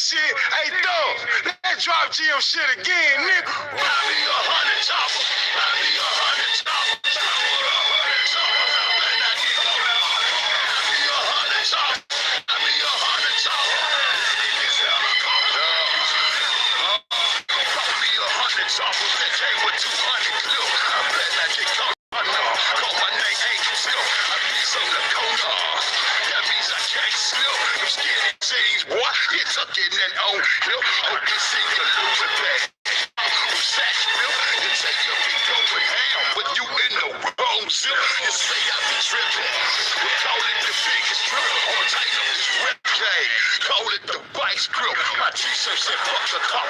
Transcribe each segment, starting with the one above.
shit. Hey, dog, let's drop GM shit again, nigga. Buy me 100 choppers. Buy me 100 choppers. I want 100 choppers. I better not get caught out. Buy me 100 choppers. Buy me 100 choppers. This helicopter. Bought me 100 choppers that came with 200 clips. I better not get caught out. Call my name Angel Still. I be some the corner. That means I can't slip. I'm skinny jeans, boy. You tuck in that on hip. Hope you see your Louis bag. I'm Saxville. You say you be going ham, but you in the wrong zip. You say I be tripping. We call it the biggest trip. I'ma tighten up this rip game. Call it the vice grip. My t-shirt said fuck the cop.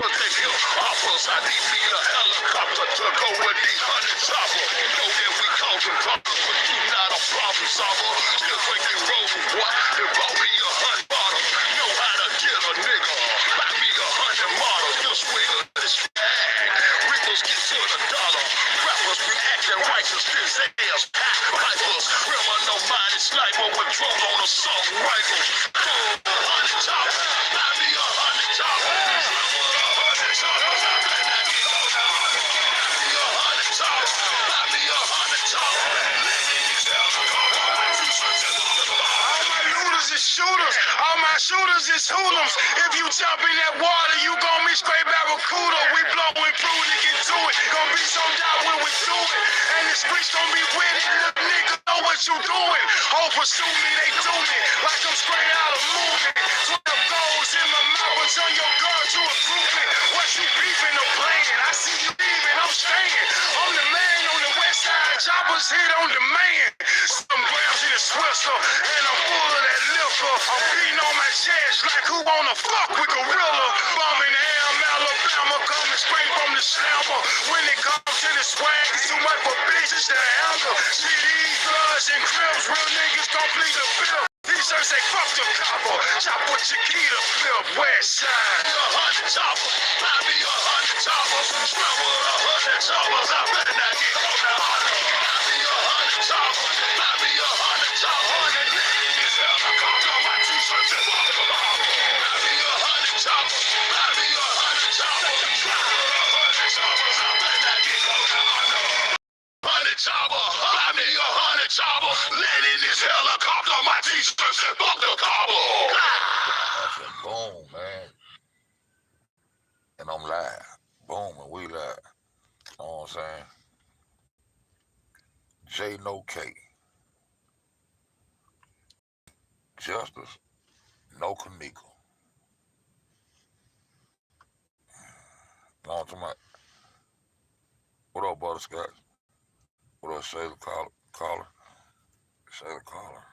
But they hill hoppers. I need me a helicopter to go with these 100 choppers. You know that we causing problems, but you not a problem solver. Still drinking rose, boy. They bought me 100 bottles. Know how to get a nigga. Buy me 100 models. Still swing of this flag. Wrinkles get to the dollar. Rappers be acting righteous. This ass pack pipers. Remember no minded sniper with drums on the song rifles. 100 choppers. Buy me 100 choppers. Shooters, all my shooters is hoodlums. If you jump in that water, you gon' be straight barracuda. We blowing through to get to it. Gon' be sold out when we do it. And the streets gon' be with it. Little nigga, know what you doing. Oh, pursue me, they do me. Like I'm straight out of movie. 12 goals in my mouth, but turn your gun to a groupie. What you beefing or playing? I see you leaving, I'm staying. I'm the man on the west side. Choppers hit on demand. Some grams in a Swisher, and I'm full of that liquor. I'm beating on my chest like who wanna fuck with Gorilla. Birmingham, Alabama, coming straight from the slammer. When it comes to the swag, it's too much for bitches to handle. CDs, bloods, and crips, real niggas complete the bill. T-shirts say fuck the copper. Chop with Chiquita, flip, west side. 100 choppers, buy me 100 choppers. Scrub with 100 choppers, I better not get caught out. Buy me 100 choppers, buy me 100 choppers. This helicopter, my t-shirt says fuck the copper. Buy me 100 choppers, buy me 100 choppers. Scrub with 100 choppers, I better not get caught out. 100 chopper, buy me 100 chopper. Land in this helicopter, my t-shirt said fuck the copper. Boom, man. And I'm live. Boom, and we live. You know what I'm saying? J no K. Justice, no Kanika. No, I'm talking about. What up, Butterscotch? What up, Shayla Caller? Shayla Caller.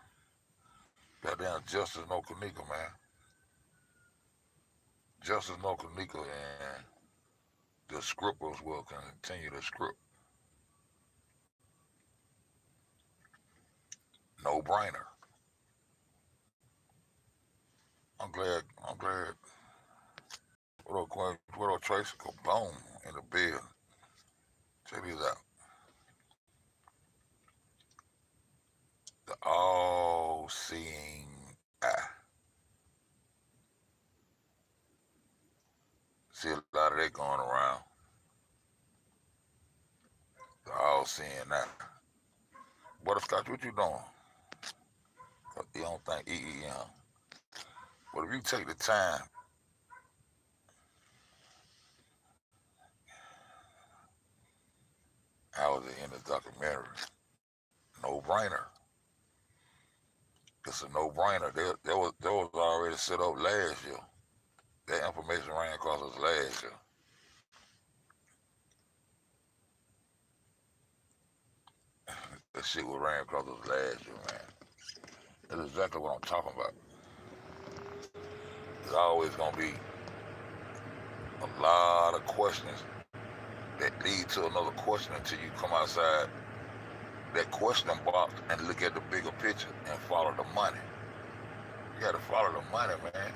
Goddamn, justice, no Kanika, man. Justice, no Kanika, and the scrippers will continue to script. No brainer. I'm glad. What up, Quinn? What up, Tracy? Boom, in the bed. Check these out. The all-seeing eye. See a lot of that going around. The all-seeing eye. Butterscotch, what you doing? You don't think EEM. But if you take the time, how was it in the documentary? No brainer. It's a no brainer. There was already set up last year. That information ran across us last year. That shit was ran across us last year, man. That's exactly what I'm talking about. There's always gonna be a lot of questions that lead to another question until you come outside that question box and look at the bigger picture and follow the money. You gotta follow the money, man.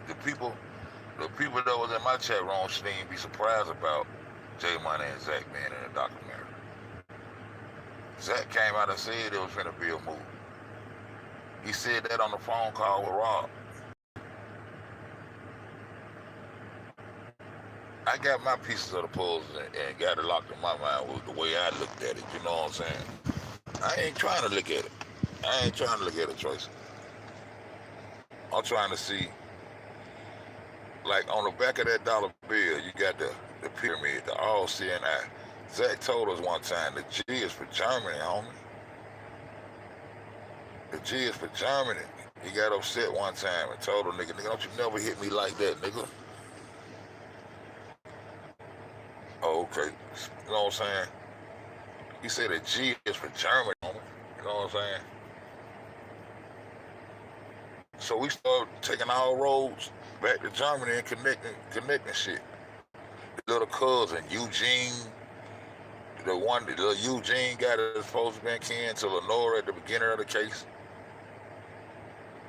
The people that was in my chat room shouldn't even be surprised about J Money and Zach being in the documentary. Zach came out and said it was finna be a movie. He said that on the phone call with Rob. I got my pieces of the puzzle and got it locked in my mind with the way I looked at it. You know what I'm saying? I ain't trying to look at it. I ain't trying to look at it, Tracy. I'm trying to see, like on the back of that dollar bill, you got the pyramid, the all CNI. Zach told us one time the G is for Germany, homie. The G is for Germany. He got upset one time and told a nigga, don't you never hit me like that, nigga. Oh, okay. You know what I'm saying? He said the G is for Germany, homie. You know what I'm saying? So we started taking our roads back to Germany and connecting shit. The little cousin, Eugene, the little Eugene guy that was supposed to be kin to Lenore at the beginning of the case,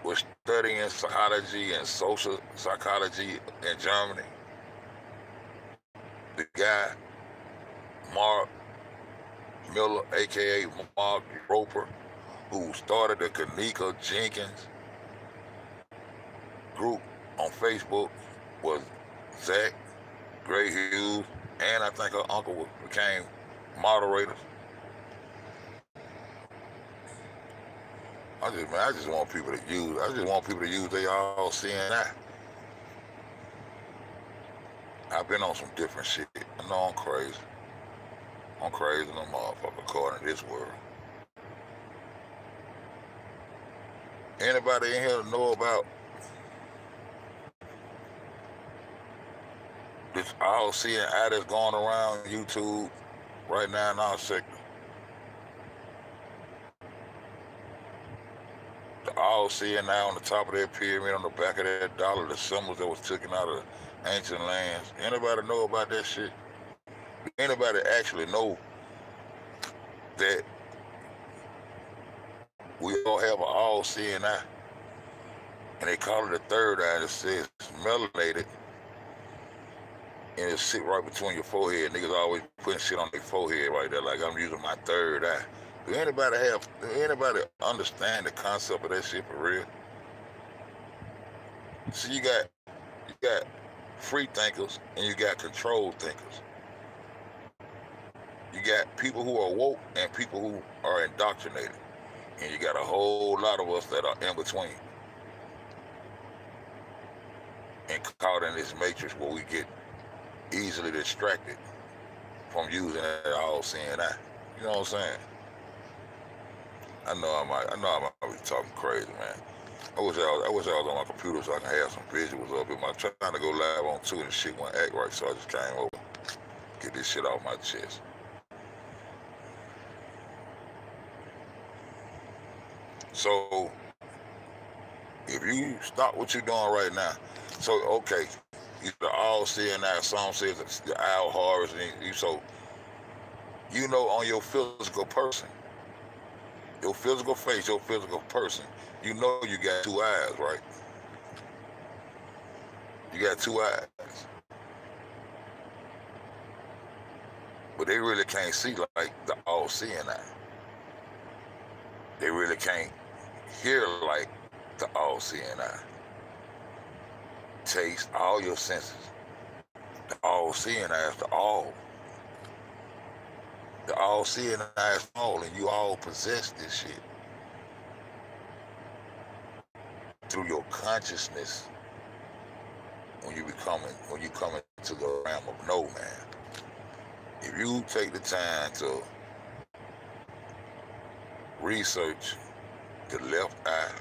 was studying psychology and social psychology in Germany. The guy, Mark Miller, aka Mark Roper, who started the Kanika Jenkins group on Facebook, was Zach, Gray Hughes, and I think her uncle became moderators. I just want people to use. I just want people to use they all CNI. I've been on some different shit. I know I'm crazy. I'm crazy than a motherfucker according to this world. Anybody in here know about this all CNI that's going around YouTube right now in our sector? The all CNI on the top of that pyramid, on the back of that dollar, the symbols that was taken out of ancient lands. Anybody know about that shit? Anybody actually know that we all have an all CNI, and they call it a third eye that says melanated, and it sit right between your forehead. Niggas always putting shit on their forehead right there, like I'm using my third eye. Do anybody understand the concept of that shit for real? See, you got free thinkers and you got controlled thinkers. You got people who are woke and people who are indoctrinated. And you got a whole lot of us that are in between and caught in this matrix where we get easily distracted from using it all CNI. You know what I'm saying? I know I might be talking crazy, man. I wish I was on my computer so I can have some visuals up. I'm trying to go live on 2 and the shit won't act right, so I just came over, get this shit off my chest. So, if you stop what you're doing right now, so okay, you all CNI, some says it's the owl harvest, and so you know on your physical person, your physical face, your physical person, you know you got 2 eyes, right? You got 2 eyes. But they really can't see like the all CNI. They really can't hear like the all CNI. Taste, all your senses. The all CNI is the all. The all CNI is all, and you all possess this shit through your consciousness when you come into the realm of no man. If you take the time to research the left eye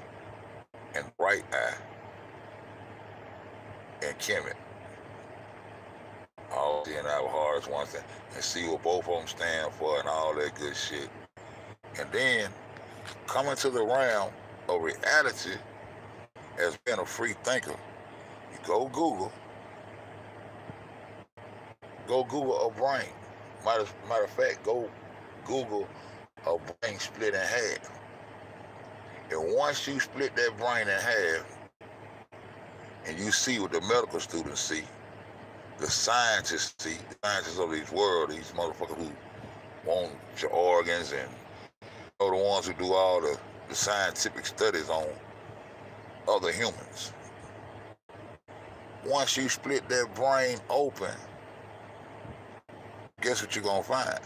and right eye and Kemet, all CNI hearts one thing, and see what both of them stand for and all that good shit. And then come into the realm of reality as being a free thinker. You go Google a brain. Matter of fact, go Google a brain split in half. And once you split that brain in half, and you see what the medical students see, the scientists see, the scientists of this world, these motherfuckers who want your organs and the ones who do all the the scientific studies on other humans. Once you split that brain open, guess what you're gonna find?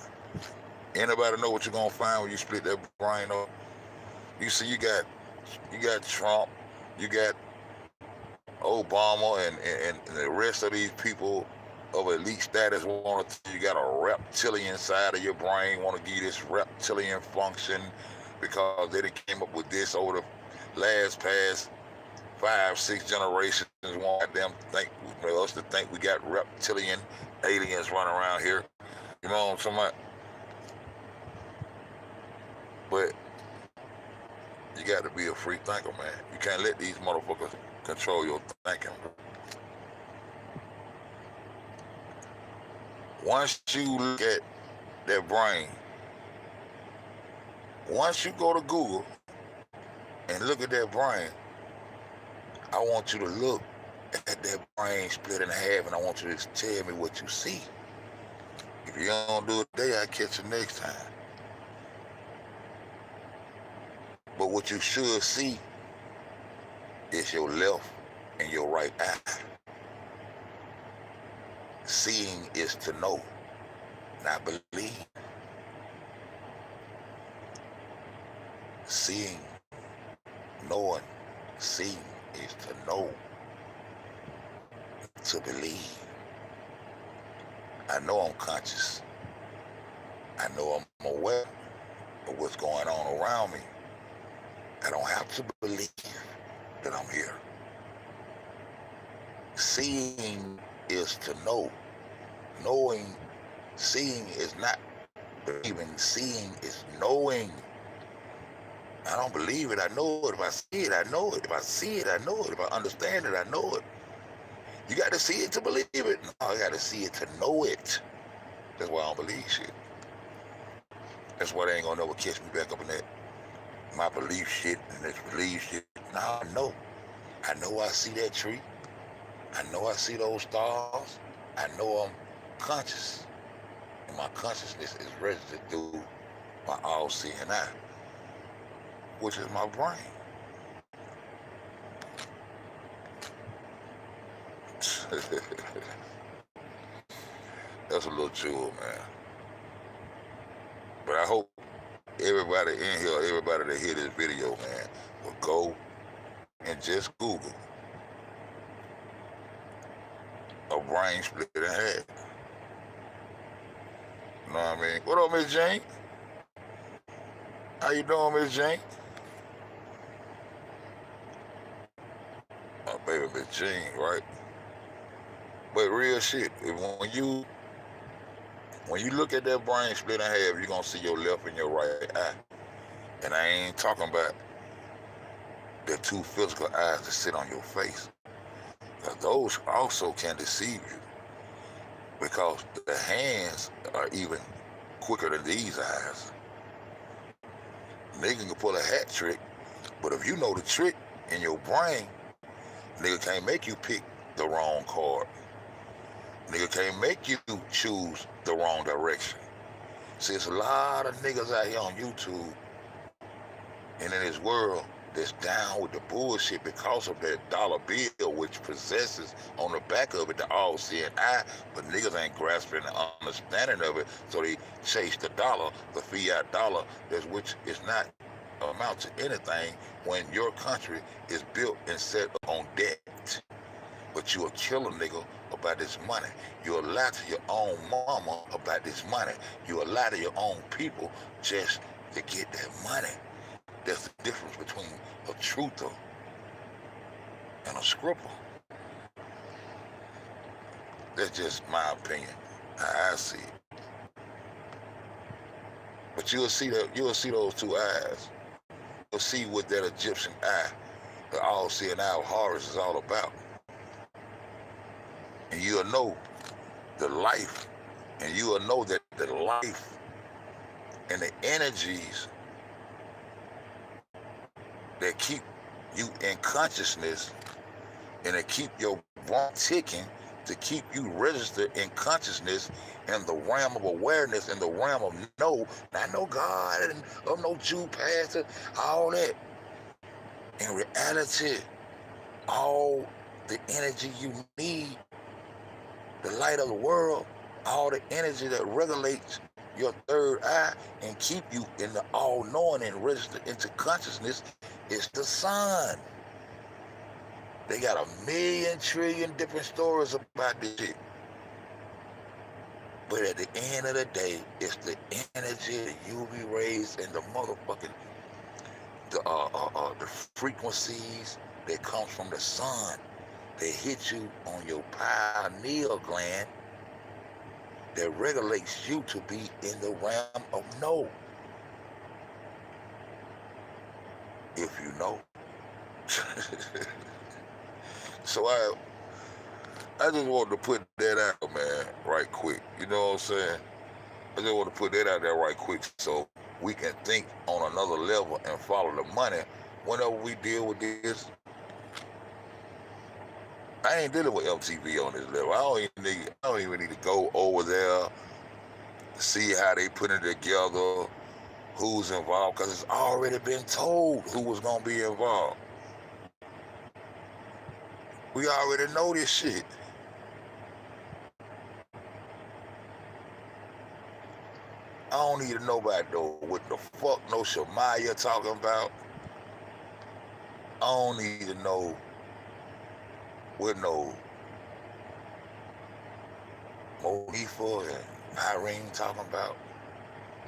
Anybody know what you're gonna find when you split that brain open? You see, you got Trump, you got Obama, and the rest of these people of elite status want to. You got a reptilian side of your brain want to give you this reptilian function because they done came up with this over the past 5-6 generations. Want them think us to think we got reptilian aliens running around here. You know what I'm talking about? But you got to be a free thinker, man. You can't let these motherfuckers control your thinking. Once you look at that brain, once you go to Google and look at that brain, I want you to look at that brain split in half, and I want you to tell me what you see. If you don't do it today, I'll catch you next time. But what you should see is your left and your right eye. Seeing is to know, not believe. Seeing, knowing, seeing is to know, to believe. I know I'm conscious. I know I'm aware of what's going on around me. I don't have to believe that I'm here. Seeing is to know. Knowing, seeing is not believing. Seeing is knowing. I don't believe it, I know it. If I see it, I know it. If I see it, I know it. If I understand it, I know it. You got to see it to believe it. No, I got to see it to know it. That's why I don't believe shit. That's why they ain't gonna never catch me back up in that my belief shit and this belief shit. Now I know. I know I see that tree. I know I see those stars. I know I'm conscious. And my consciousness is registered through my all-seeing eye, which is my brain. That's a little jewel, man. But I hope everybody in here, everybody that hear this video, man, will go and just Google a brain split in half. You know what I mean? What up, Miss Jane? How you doing, Miss Jane? Oh, baby, Miss Jane, right? But real shit, when you look at that brain split in half, you're gonna see your left and your right eye. And I ain't talking about the two physical eyes that sit on your face. Because those also can deceive you. Because the hands are even quicker than these eyes. Nigga can pull a hat trick, but if you know the trick in your brain, nigga can't make you pick the wrong card. Nigga can't make you choose the wrong direction. See, there's a lot of niggas out here on YouTube and in this world that's down with the bullshit because of that dollar bill, which possesses on the back of it the all-seeing eye, but niggas ain't grasping the understanding of it, so they chase the dollar, the fiat dollar, which is not amount to anything when your country is built and set on debt. But you'll kill a nigga about this money. You'll lie to your own mama about this money. You'll lie to your own people just to get that money. There's the difference between a truther and a scripper. That's just my opinion, how I see it. But you'll see those two eyes. You'll see what that Egyptian eye, the all-seeing eye of Horus is all about. And you'll know the life, and you will know that the life and the energies that keep you in consciousness and that keep your brain ticking to keep you registered in consciousness and the realm of awareness and the realm of not no God and of no Jew pastor, all that. In reality, all the energy you need, the light of the world, all the energy that regulates your third eye and keep you in the all-knowing and registered into consciousness is the sun. They got a million trillion different stories about this shit. But at the end of the day, it's the energy, the UV rays, and the motherfucking the frequencies that comes from the sun that hit you on your pineal gland that regulates you to be in the realm of no. If you know. So I just wanted to put that out, man, right quick. You know what I'm saying? I just want to put that out there right quick so we can think on another level and follow the money whenever we deal with this. I ain't dealing with MTV on this level. I don't even need to go over there, see how they put it together, who's involved, because it's already been told who was going to be involved. We already know this shit. I don't need to know about what the fuck no Shemaya talking about. I don't need to know what no Monifa and Irene talking about.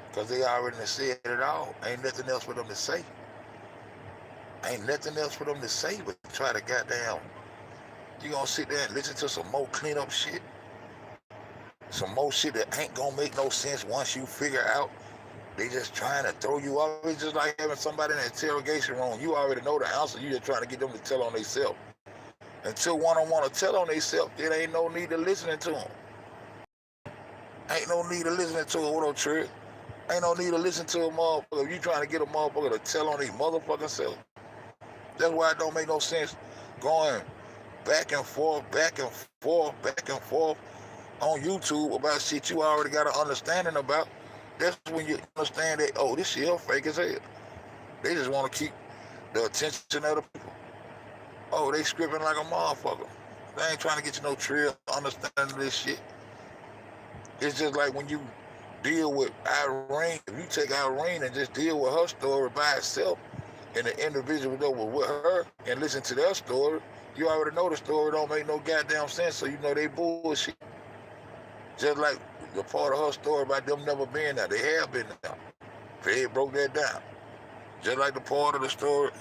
Because they already said it all. Ain't nothing else for them to say. Ain't nothing else for them to say but try to goddamn. You gonna sit there and listen to some more cleanup shit? Some more shit that ain't gonna make no sense once you figure out they just trying to throw you off. It's just like having somebody in an interrogation room. You already know the answer. You just trying to get them to tell on themselves. Until one on one to tell on themselves, it ain't no need to listening to them. Ain't no need to listening to them with no trick. Ain't no need to listen to a motherfucker if you trying to get a motherfucker to tell on their motherfucking self. That's why it don't make no sense going back and forth, back and forth, back and forth on YouTube about shit you already got an understanding about. That's when you understand that, oh, this shit fake as hell. They just want to keep the attention of the people. Oh, they scripting like a motherfucker. They ain't trying to get you no real understanding of this shit. It's just like when you deal with Irene, if you take Irene and just deal with her story by itself and the individual that was with her and listen to their story, you already know the story don't make no goddamn sense, so you know they bullshit. Just like the part of her story about them never being there. They have been there. Fed broke that down. Just like the part of the story,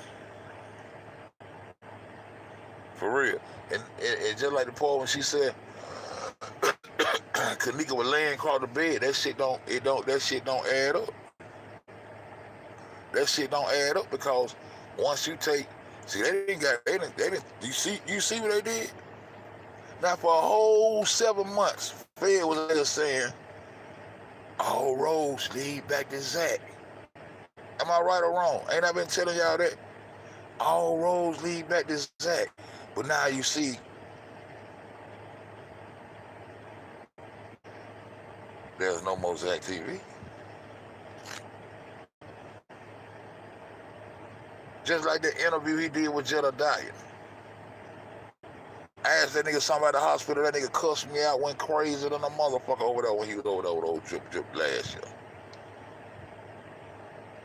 for real. And just like the part when she said Kanika was laying across the bed, that shit don't add up. That shit don't add up because once you take, see, they didn't, you see what they did? Now for a whole 7 months, Fed was there saying, all roads lead back to Zach. Am I right or wrong? Ain't I been telling y'all that? All roads lead back to Zach. But now you see, there's no more Zach TV. Just like the interview he did with Jedediah. I asked that nigga something about the hospital, that nigga cussed me out, went crazy than a motherfucker over there when he was over there with old Drip last year.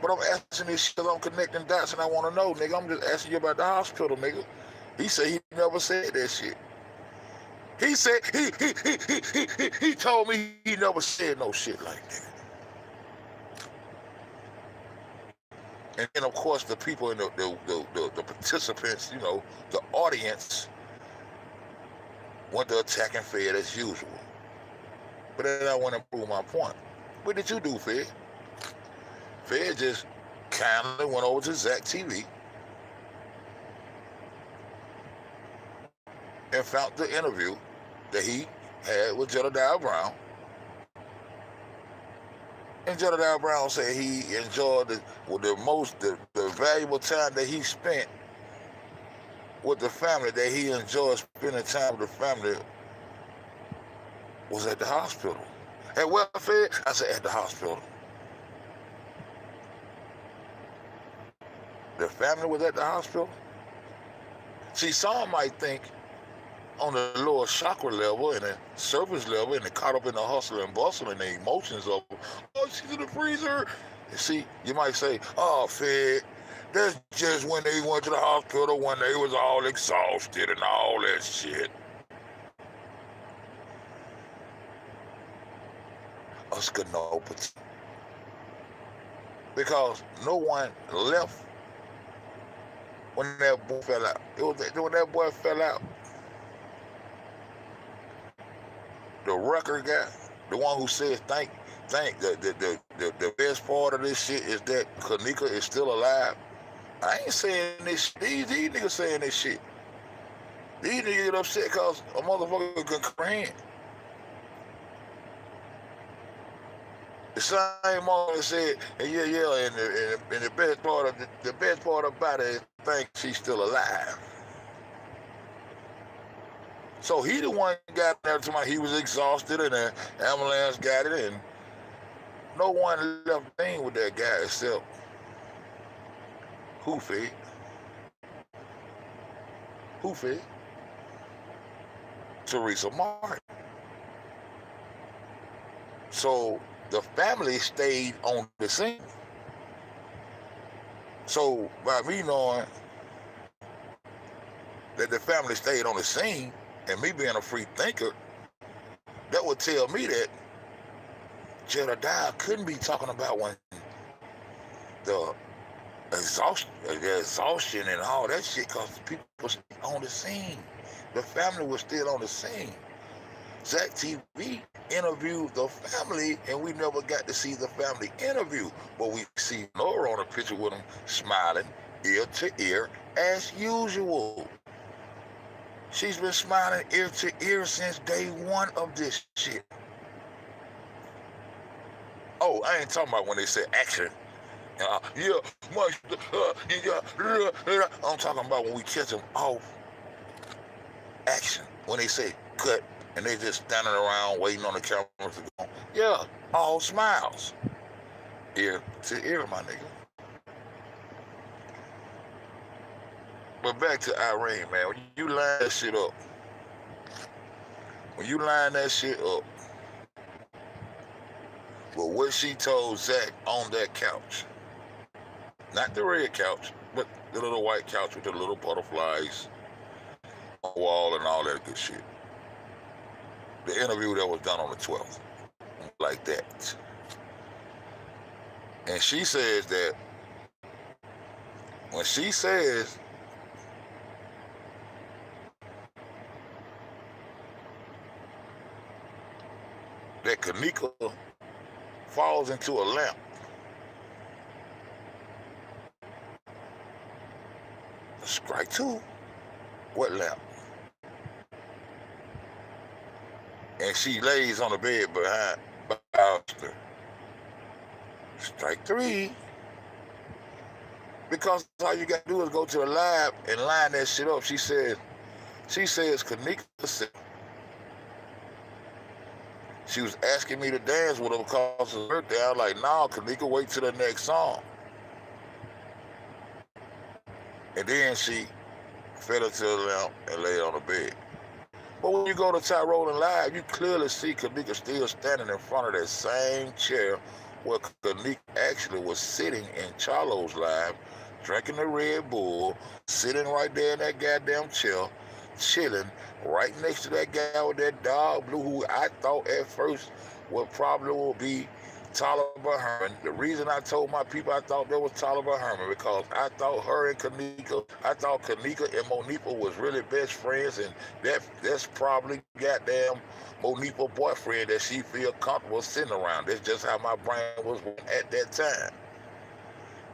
But I'm asking this shit, I'm connecting dots and I want to know, nigga. I'm just asking you about the hospital, nigga. He said he never said that shit. He said, he told me he never said no shit like that. And then, of course, the people in the participants, you know, the audience, went to attacking Fed as usual. But then I want to prove my point. What did you do, Fed? Fed just kindly went over to Zach TV and found the interview that he had with Jedediah Brown. And Jedediah Brown said he enjoyed the valuable time that he spent with the family, that he enjoyed spending time with the family was at the hospital. At where fed? I said at the hospital. The family was at the hospital. See, some might think on the lower chakra level and the surface level, and they caught up in the hustle and bustle and the emotions of, oh, she's in the freezer. And see, you might say, oh, Fed, that's just when they went to the hospital when they was all exhausted and all that shit. Us could know, because no one left when that boy fell out. It was when that boy fell out. The record guy, the one who says thank the best part of this shit is that Kanika is still alive. I ain't saying this. These niggas saying this shit. These niggas get upset because a motherfucker can comprehend. The same one that said, yeah, and the best part about it is think she's still alive. So he the one got there to my, he was exhausted and the ambulance got it, and no one left the thing with that guy except who fed? Who fed? Teresa Martin. So the family stayed on the scene. So by me knowing that the family stayed on the scene, and me being a free thinker, that would tell me that Jedediah couldn't be talking about when the exhaustion and all that shit, because the people was on the scene. The family was still on the scene. Zach TV interviewed the family, and we never got to see the family interview. But we see Nora on a picture with them smiling ear to ear as usual. She's been smiling ear to ear since day one of this shit. Oh, I ain't talking about when they say action. I'm talking about when we catch them off action. When they say cut, and they just standing around waiting on the camera to go. Yeah, all smiles. Ear to ear, my nigga. But back to Irene, man. When you line that shit up, but what she told Zach on that couch, not the red couch, but the little white couch with the little butterflies on the wall and all that good shit. The interview that was done on the 12th, like that. And she says that when she says that Kanika falls into a lamp, strike two. What lamp? And she lays on the bed behind Baxter. Strike three. Because all you gotta do is go to the lab and line that shit up. She says Kanika said she was asking me to dance with her because of her birthday. I was like, nah, Kanika, wait till the next song. And then she fell into the lamp and laid on the bed. But when you go to Tyrone Live, you clearly see Kanika still standing in front of that same chair where Kanika actually was sitting in Charlo's live, drinking the Red Bull, sitting right there in that goddamn chair, chilling right next to that guy with that dog blue, who I thought at first would be Toliver Herman. The reason I told my people I thought that was Toliver Herman, because I thought Kanika and Monifa was really best friends, and that's probably goddamn Monifa's boyfriend that she feel comfortable sitting around. That's just how my brain was at that time.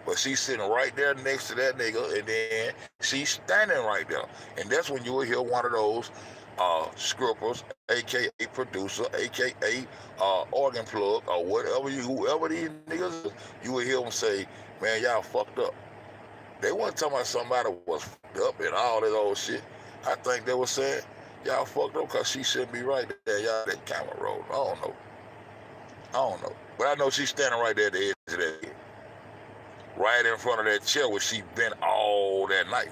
But she's sitting right there next to that nigga, and then she's standing right there. And that's when you will hear one of those scrippers, aka producer, aka organ plug, or whoever these niggas is, you will hear them say, man, y'all fucked up. They wasn't talking about somebody was fucked up and all that old shit. I think they were saying, Y'all fucked up because she shouldn't be right there. Y'all that camera roll. I don't know. But I know she's standing right there at the edge of that bed. Right in front of that chair where she been all that night.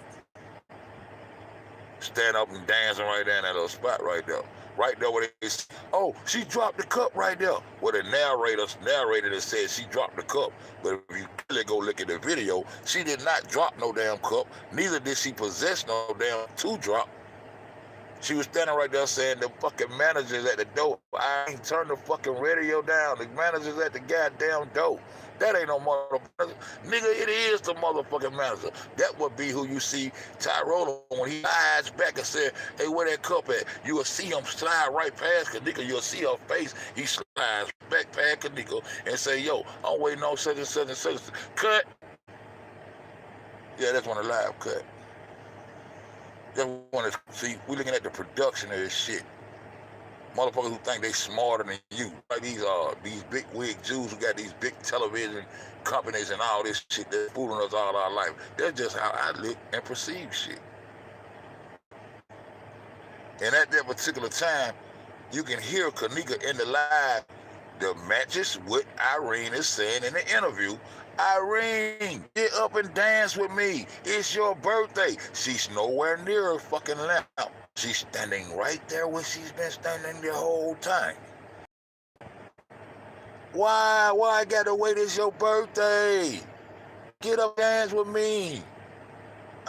Stand up and dancing right there in that little spot right there. Right there where they say, oh, she dropped the cup right there. Well, the narrated and said she dropped the cup. But if you really go look at the video, she did not drop no damn cup. Neither did she possess no damn to drop. She was standing right there saying the fucking manager's at the door. I ain't turned the fucking radio down. The manager's at the goddamn door. That ain't no motherfucker. Nigga, it is the motherfucking manager. That would be who you see Tyrone when he slides back and said, hey, where that cup at? You will see him slide right past Kanika. You'll see her face. He slides back past Kanika and say, yo, I'm waiting on such and such and such. Cut. Yeah, that's when the live cut. Just want to see, we looking at the production of this shit. Motherfuckers who think they smarter than you. Like these big wig Jews who got these big television companies and all this shit that's fooling us all our life. That's just how I look and perceive shit. And at that particular time, you can hear Kanika in the live that matches what Irene is saying in the interview. Irene, get up and dance with me. It's your birthday. She's nowhere near her fucking lamp. She's standing right there where she's been standing the whole time. Why I gotta wait? It's your birthday. Get up and dance with me.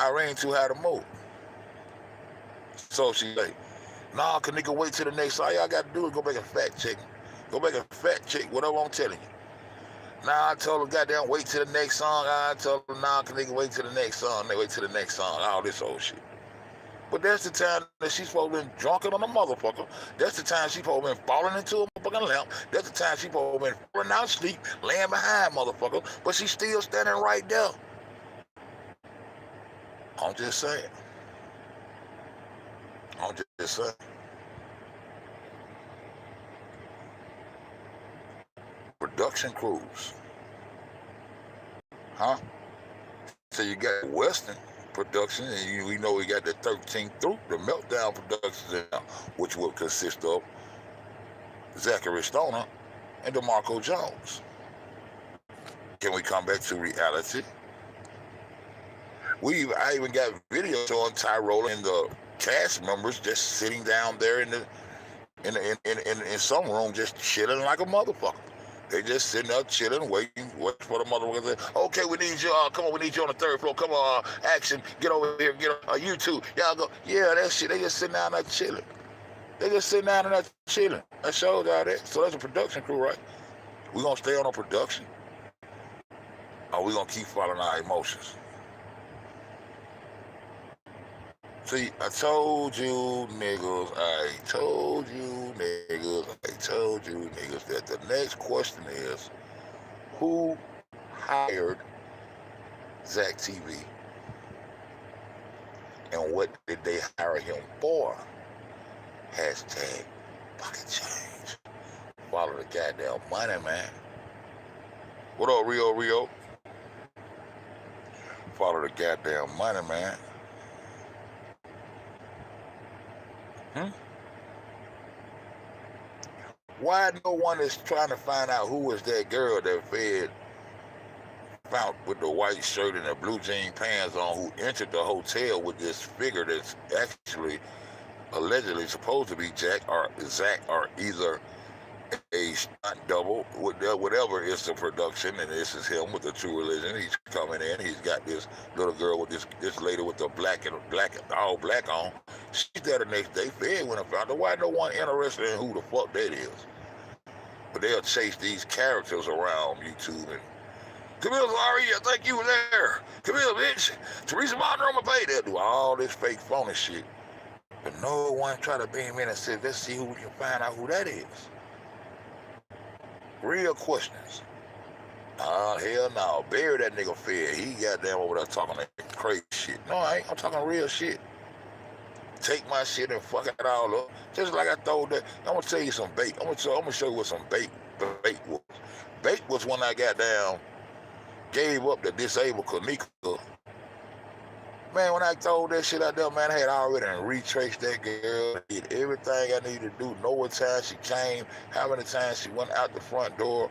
Irene too high to move. So she like, nah, Kanika, wait till the next. All y'all gotta do is go back and fact check. Go back and fact check whatever I'm telling you. Nah, I told her, goddamn, wait till the next song. I told her, nah, Kanika, wait till the next song. They wait till the next song. All this old shit. But that's the time that she's supposed to be drunken on a motherfucker. That's the time she's supposed to be falling into a motherfucking lamp. That's the time she's supposed to be falling out sleep, laying behind motherfucker. But she's still standing right there. I'm just saying. Production crews. Huh? So you got Western Productions, and we know we got the 13th through the Meltdown Productions now, which will consist of Zachary Stoner and DeMarco Jones. Can we come back to reality? I even got videos on Tyrone and the cast members just sitting down there in some room, just chilling like a motherfucker. They just sitting there chilling, waiting for the motherfucker to say, okay, we need you, come on, we need you on the third floor, come on, action, get over here, get on, you two, y'all go, yeah, that shit, they just sitting down there chilling. That shows all that. So that's a production crew, right? We gonna stay on a production? Or we gonna keep following our emotions? See, I told you niggas that the next question is, who hired Zach TV? And what did they hire him for? Hashtag pocket change. Follow the goddamn money, man. What up, Rio? Follow the goddamn money, man. Why no one is trying to find out who was that girl that Fed found with the white shirt and the blue jean pants on, who entered the hotel with this figure that's actually allegedly supposed to be Zach or either a stunt double, whatever is the production, and this is him with the True Religion. He's coming in. He's got this little girl with this lady with the all black on. She's there the next day. Fed went and found her. Why no one interested in who the fuck that is? But they'll chase these characters around YouTube and Camille, sorry, I think you were there. Camille, bitch. Teresa Monroe, my pay. They'll do all this fake phony shit. But no one try to beam in and say, let's see who we can find out who that is. Real questions. Hell no. Bury that nigga Fed. He goddamn over there talking that crazy shit. No, I ain't. I'm talking real shit. Take my shit and fuck it all up. Just like I told that. I'm gonna tell you some bait. I'm gonna show you what some bait was. Bait was when I got down, gave up the disabled Kanika. Man, when I told that shit out there, man, I had already retraced that girl, did everything I needed to do, know what time she came, how many times she went out the front door,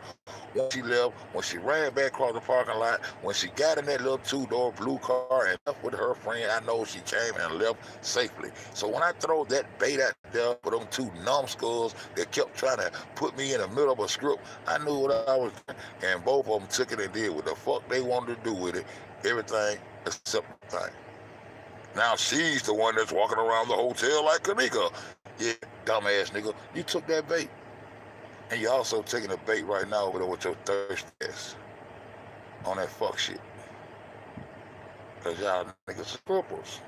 when she left, when she ran back across the parking lot, when she got in that little two-door blue car and left with her friend, I know she came and left safely. So when I throw that bait out there for them two numbskulls that kept trying to put me in the middle of a script, I knew what I was doing, and both of them took it and did what the fuck they wanted to do with it, everything except the thing. Now she's the one that's walking around the hotel like Kanika. Yeah, dumbass nigga, you took that bait. And you also taking the bait right now over there with your thirst ass on that fuck shit. Cause y'all niggas are cripples.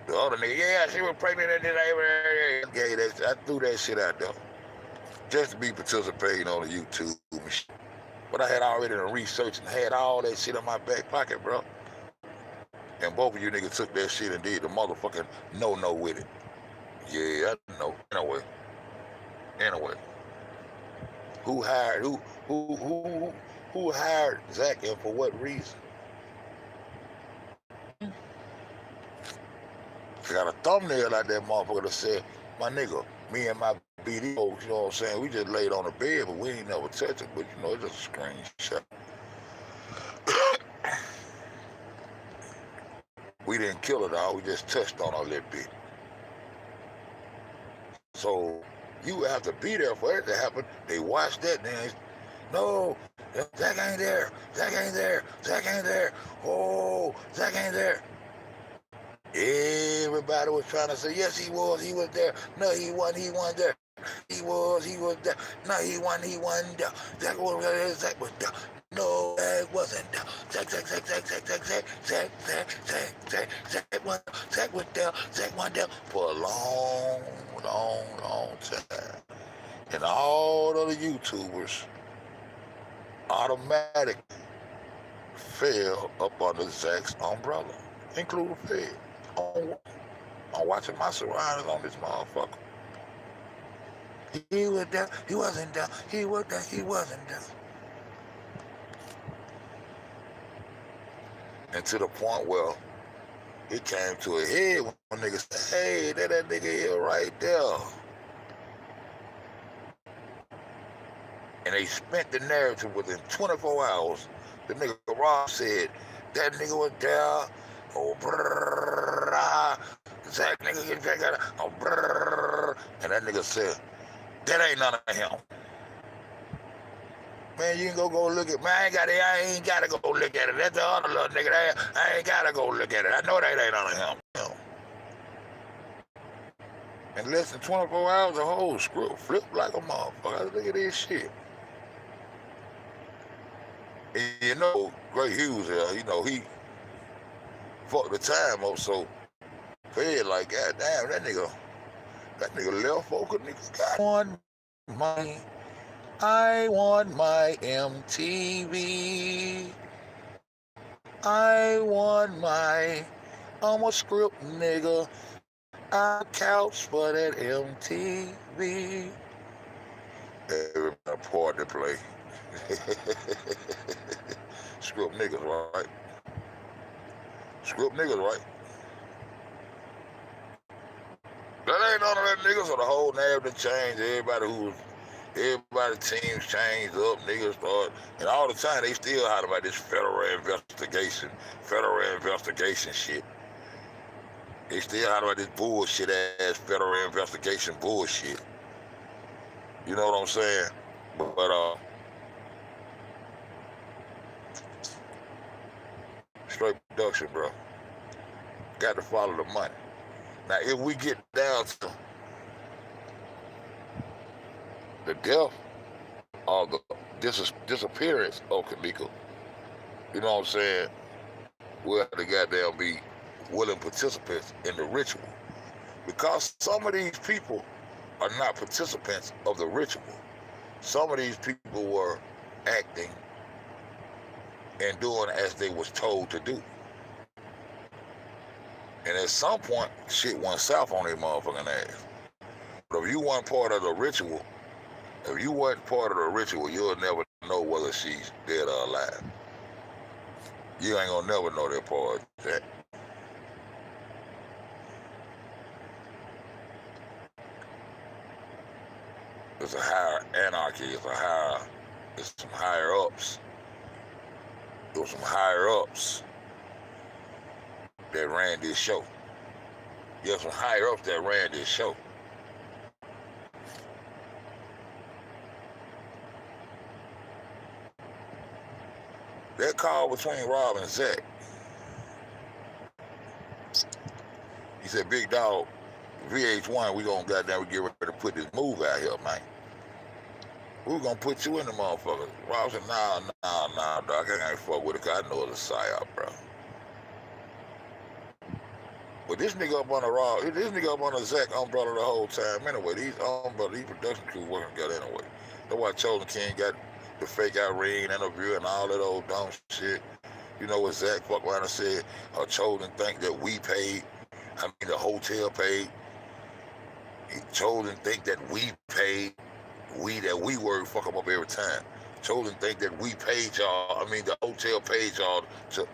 The other nigga, yeah, she was pregnant and then I threw that shit out there. Just to be participating on the YouTube and shit. But I had already done researched and had all that shit in my back pocket, bro. And both of you niggas took that shit and did the motherfucking no with it. Yeah, I know. Anyway. Who hired who hired Zach and for what reason? I got a thumbnail out that motherfucker that said, my nigga, me and my BD folks, you know what I'm saying, we just laid on the bed, but we ain't never touched it, but you know, it's just a screenshot. We didn't kill it all, we just touched on her a little bit. So you have to be there for it to happen. They watch that, then no, Zach ain't there, Zach ain't there, Zach ain't there, oh, Zach ain't there. Everybody was trying to say, yes, he was there. No, he wasn't there. He was there. No, he wasn't there. Zach was there. No, Zach wasn't there. Zach was there. Zach wasn't there for a long time. And all of the YouTubers automatically fell up under Zach's umbrella, including Fed. I'm watching my surroundings on this motherfucker. He was there, he wasn't there, he was there, he wasn't there. And to the point where it came to a head when niggas said, hey, that nigga here right there. And they spent the narrative within 24 hours. The nigga Rob said, that nigga was there. Oh, brrrr, Zach nigga get back out. Oh, brrrr. And that nigga said, that ain't none of him. Man, you can go look at, man, I ain't gotta go look at it. That's the other little nigga there. I ain't gotta go look at it. I know that ain't none of him. In less than 24 hours, the whole script flipped like a motherfucker. Look at this shit. And you know, Gray Hughes here, you know, he fucked the time up, so Fed like, God damn, that nigga left focus, nigga got one money. I want my MTV. I want my, I'm a script nigga. I couch for that MTV. Everybody part to play. Script niggas, right? Script niggas, right? That ain't none of that niggas, so the whole narrative changed. Everybody teams changed up, niggas start, and all the time they still hot about this federal investigation shit. They still hot about this bullshit ass federal investigation bullshit. You know what I'm saying? But straight production, bro. Got to follow the money. Now, if we get down to the death or the disappearance of Kanika, you know what I'm saying? We'll have to goddamn be willing participants in the ritual. Because some of these people are not participants of the ritual. Some of these people were acting and doing as they was told to do. And at some point, shit went south on their motherfucking ass. But if you weren't part of the ritual, you'll never know whether she's dead or alive. You ain't gonna never know that part, Jack. It's a higher anarchy. It's some higher ups. There was some higher ups that ran this show. There's some higher ups that ran this show. That call between Rob and Zach, he said, "Big dog, VH1, we gonna goddamn get ready to put this move out here, man. We gonna put you in the motherfucker." Rob said, nah, dog, I can't fuck with it, cause I know it's a psyop, bro. But this nigga up on the Rob, this nigga up on the Zach umbrella the whole time anyway. These production crew working together anyway. That's why Chosen King got the fake Irene interview and all that old dumb shit. You know what Zach fuck around and said? Chosen think that we paid. I mean, the hotel paid. Chosen think that we paid. That we were fuck them up every time. Chosen think that we paid y'all. I mean, the hotel paid y'all to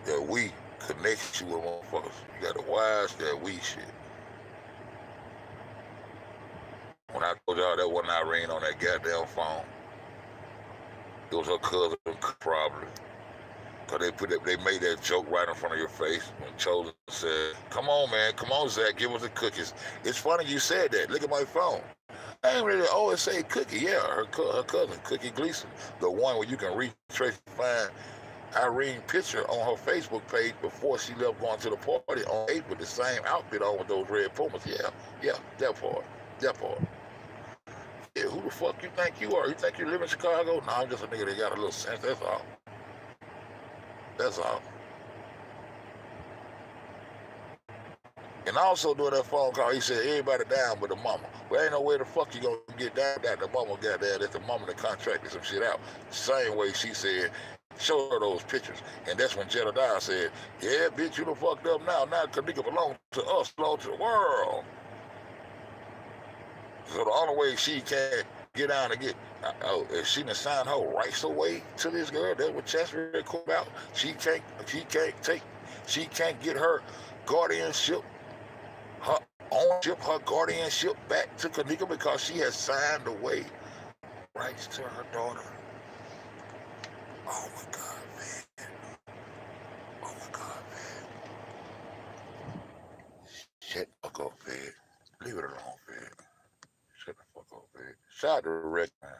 that we connect you with motherfuckers. You got to watch that we shit. When I told y'all that wasn't Irene on that goddamn phone, it was her cousin probably. Cause they made that joke right in front of your face when Chosen said, "Come on, man, come on, Zach, give us the cookies." It's funny you said that. Look at my phone. I ain't really always say Cookie. Yeah, her cousin, Cookie Gleason, the one where you can retrace find Irene picture on her Facebook page before she left going to the party on 8 with the same outfit on with those red Pumas. Yeah, that part. Yeah, who the fuck you think you are? You think you live in Chicago? No, I'm just a nigga that got a little sense, that's all. That's all. And also during that phone call, he said everybody down but the mama. Well, ain't no way the fuck you gonna get down that the mama got there. That's the mama that contracted some shit out. Same way she said, show her those pictures. And that's when Jedediah said, "Yeah, bitch, you done fucked up now. Now Kanika belongs to us, belongs to the world." So the only way she can get down and get, if she done signed her rights away to this girl, that's what Chester called out. She can't get her guardianship, her ownership, her guardianship back to Kanika because she has signed away rights to her daughter. Oh my God, man. Oh my God, man. Shut the fuck up, Fed. Leave it alone, Fed. Shut the fuck up, Fed. Shout out to Rick, man.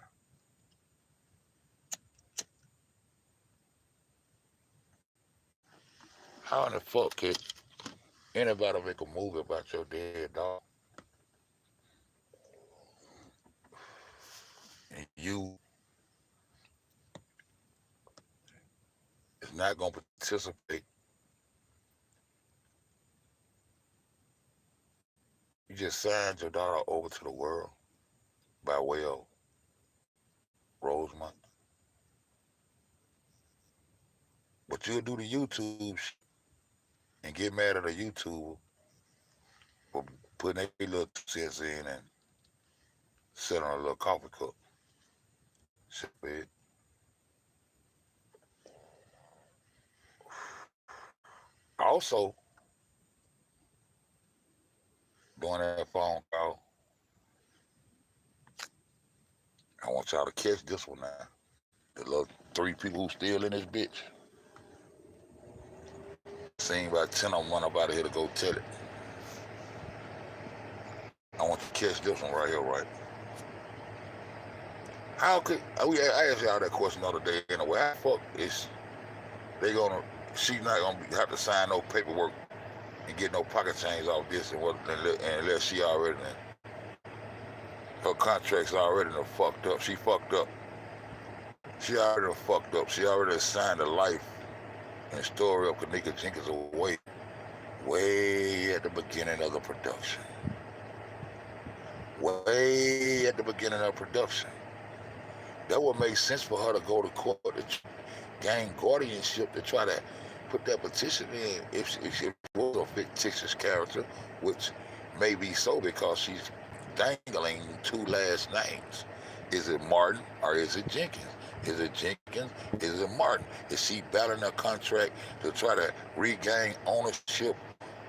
How in the fuck could anybody make a movie about your dead dog? And you is not gonna participate. You just signed your daughter over to the world by way of Rosemont. But you'll do the YouTube and get mad at a YouTuber for putting their little 2 cents in and sit on a little coffee cup. Shit, man. Also, during that phone call, I want y'all to catch this one now. The little 3 people who still in this bitch. Seen about 10 of them run up out of here to go tell it. I want you to catch this one right here, right? How could I asked y'all that question the other day anyway? How the fuck is she's not gonna have to sign no paperwork and get no pocket change off this and unless she already her contract's already fucked up. She fucked up. She already fucked up. She already signed the life and story of Kanika Jenkins away way at the beginning of the production. Way at the beginning of production. That would make sense for her to go to court to gain guardianship to try to put that petition in if she was a fictitious character, which may be so because she's dangling 2 last names. Is it Martin or is it Jenkins? Is it Jenkins? Is it Martin? Is she battling a contract to try to regain ownership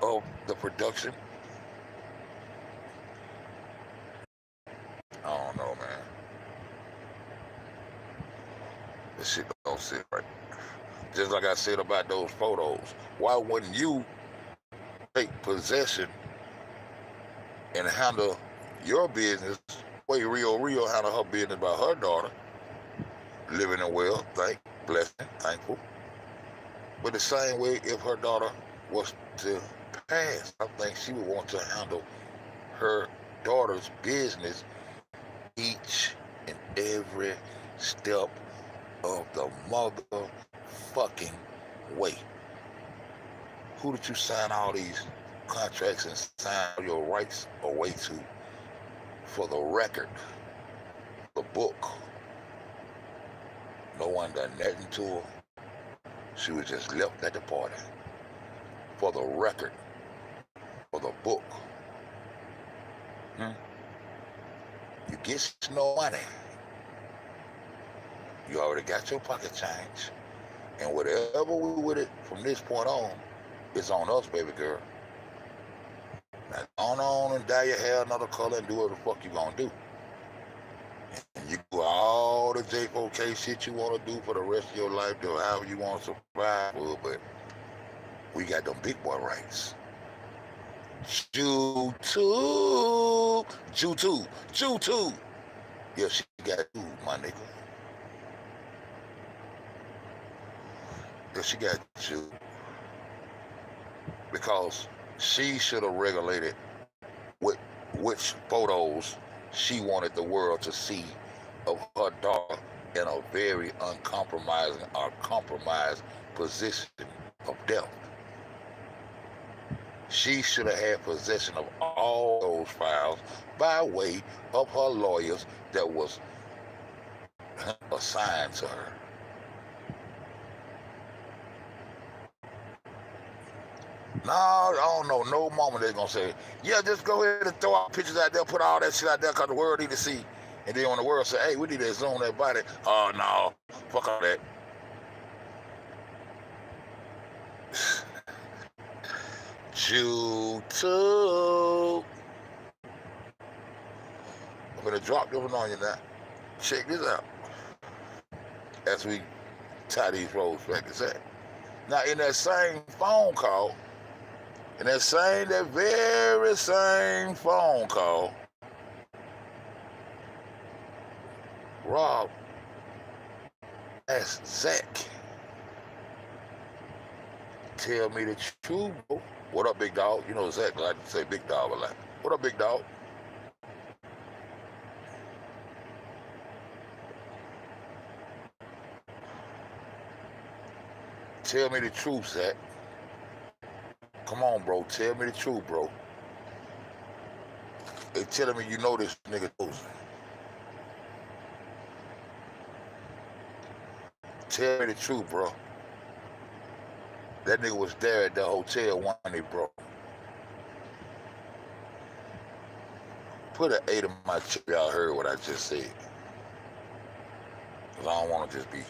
of the production? I don't know, man. This shit don't sit right. Just like I said about those photos, why wouldn't you take possession and handle your business the way Rio handle her business about her daughter, living in wealth, blessing, thankful. But the same way, if her daughter was to pass, I think she would want to handle her daughter's business each and every step of the motherfucking way. Who did you sign all these contracts and sign your rights away to? For the record, the book. No one done nothing to her. She was just left at the party. For the record, for the book. You get no money. You already got your pocket change. And whatever we with it from this point on, it's on us, baby girl. Now, go on and dye your hair another color and do what the fuck you gonna do. And you do all the J4K shit you want to do for the rest of your life, do however you want to survive, but we got them big boy rights. YouTube. Yeah, she got you, my nigga. Yeah, she got you. Because she should have regulated which photos she wanted the world to see of her daughter in a very uncompromising or compromised position of death. She should have had possession of all those files by way of her lawyers that was assigned to her. No, I don't know no moment they're going to say, yeah, just go ahead and throw out pictures out there, put all that shit out there because the world need to see. And then when the world say, hey, we need to zoom that body, oh, no, fuck all that. YouTube. I'm going to drop this one on you now. Check this out. As we tie these roads back as that. Now, in that same phone call, that very same phone call, Rob asked Zach, tell me the truth, bro. What up, big dog? You know Zach like to say big dog a lot. What up, big dog? Tell me the truth, Zach. Come on, bro. Tell me the truth, bro. They telling me you know this nigga knows. Tell me the truth, bro. That nigga was there at the hotel one day, bro. Put an 8 in my chip. Y'all heard what I just said. Because I don't want to just be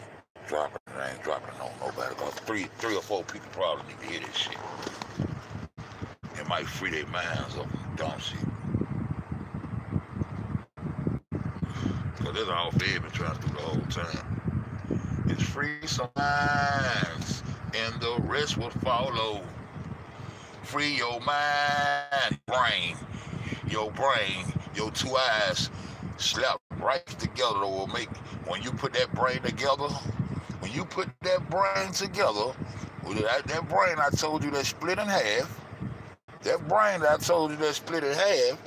dropping it. I ain't dropping it on nobody. Because three or four people probably need to hear this shit. It might free their minds up from dumb shit. Because that's all Fed been trying to do the whole time. It's free some minds, and the rest will follow. Free your mind, your two eyes slap right together will make, when you put that brain together, that brain I told you that split in half,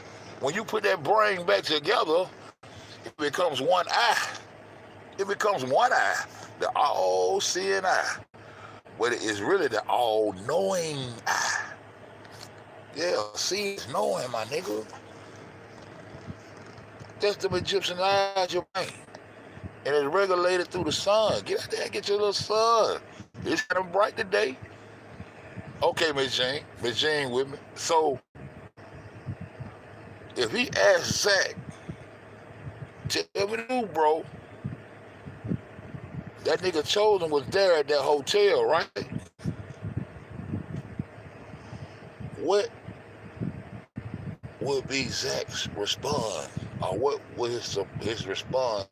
when you put that brain back together, it becomes one eye. The all-seeing eye. But it is really the all-knowing eye. Yeah, see, it's knowing, my nigga. That's the Egyptian eyes, your brain. And it's regulated through the sun. Get out there and get your little sun. It's kind of bright today. Okay, Miss Jane with me. So, if he asks Zach, tell me the truth, bro. That nigga Chosen was there at that hotel, right? What would be Zach's response? Or what would his response?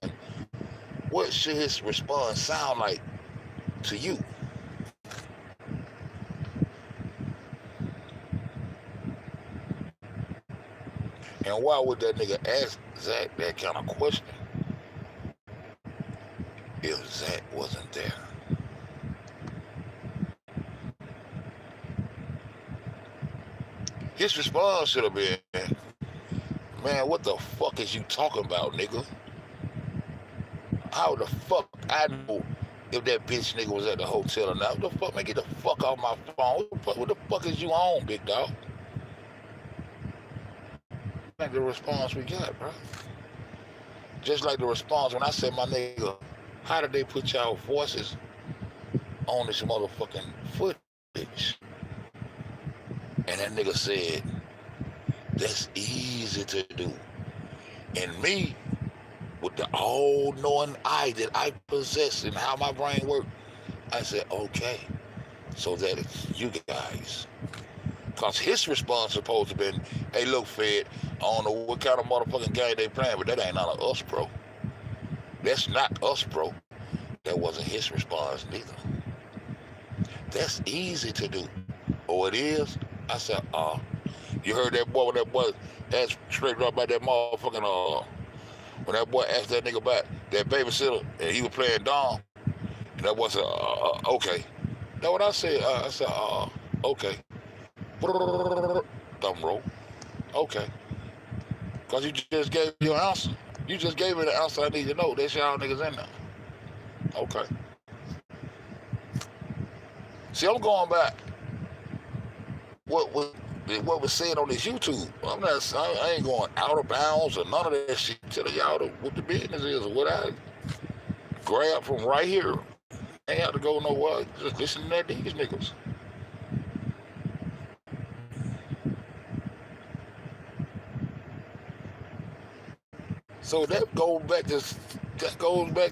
What should his response sound like to you? And why would that nigga ask Zach that kind of question if Zach wasn't there? His response should have been, man, what the fuck is you talking about, nigga? How the fuck I know if that bitch nigga was at the hotel or not? What the fuck, man, get the fuck off my phone. What the fuck is you on, big dog? Like the response we got, bro. Just like the response when I said, my nigga, how did they put y'all voices on this motherfucking footage? And that nigga said, that's easy to do. And me, with the all-knowing eye that I possess and how my brain works, I said, okay, so that it's you guys. Because his response supposed to have been, hey, look, Fed, I don't know what kind of motherfucking game they playing, but that ain't none of us, bro. That's not us, bro. That wasn't his response neither. That's easy to do. Oh, it is? I said, you heard that boy when that boy asked straight up about that motherfucking, when that boy asked that nigga about that babysitter and he was playing Dom, and that boy said, okay. That's what I said. I said, okay. Thumb roll. Okay. Because you just gave me your answer. You just gave me the answer I need to know. That's y'all niggas in there. Okay. See, I'm going back. What was said on this YouTube. I ain't going out of bounds or none of that shit. Tell y'all what the business is or what I grab from right here. Ain't have to go nowhere. Just listen to these niggas. So that goes back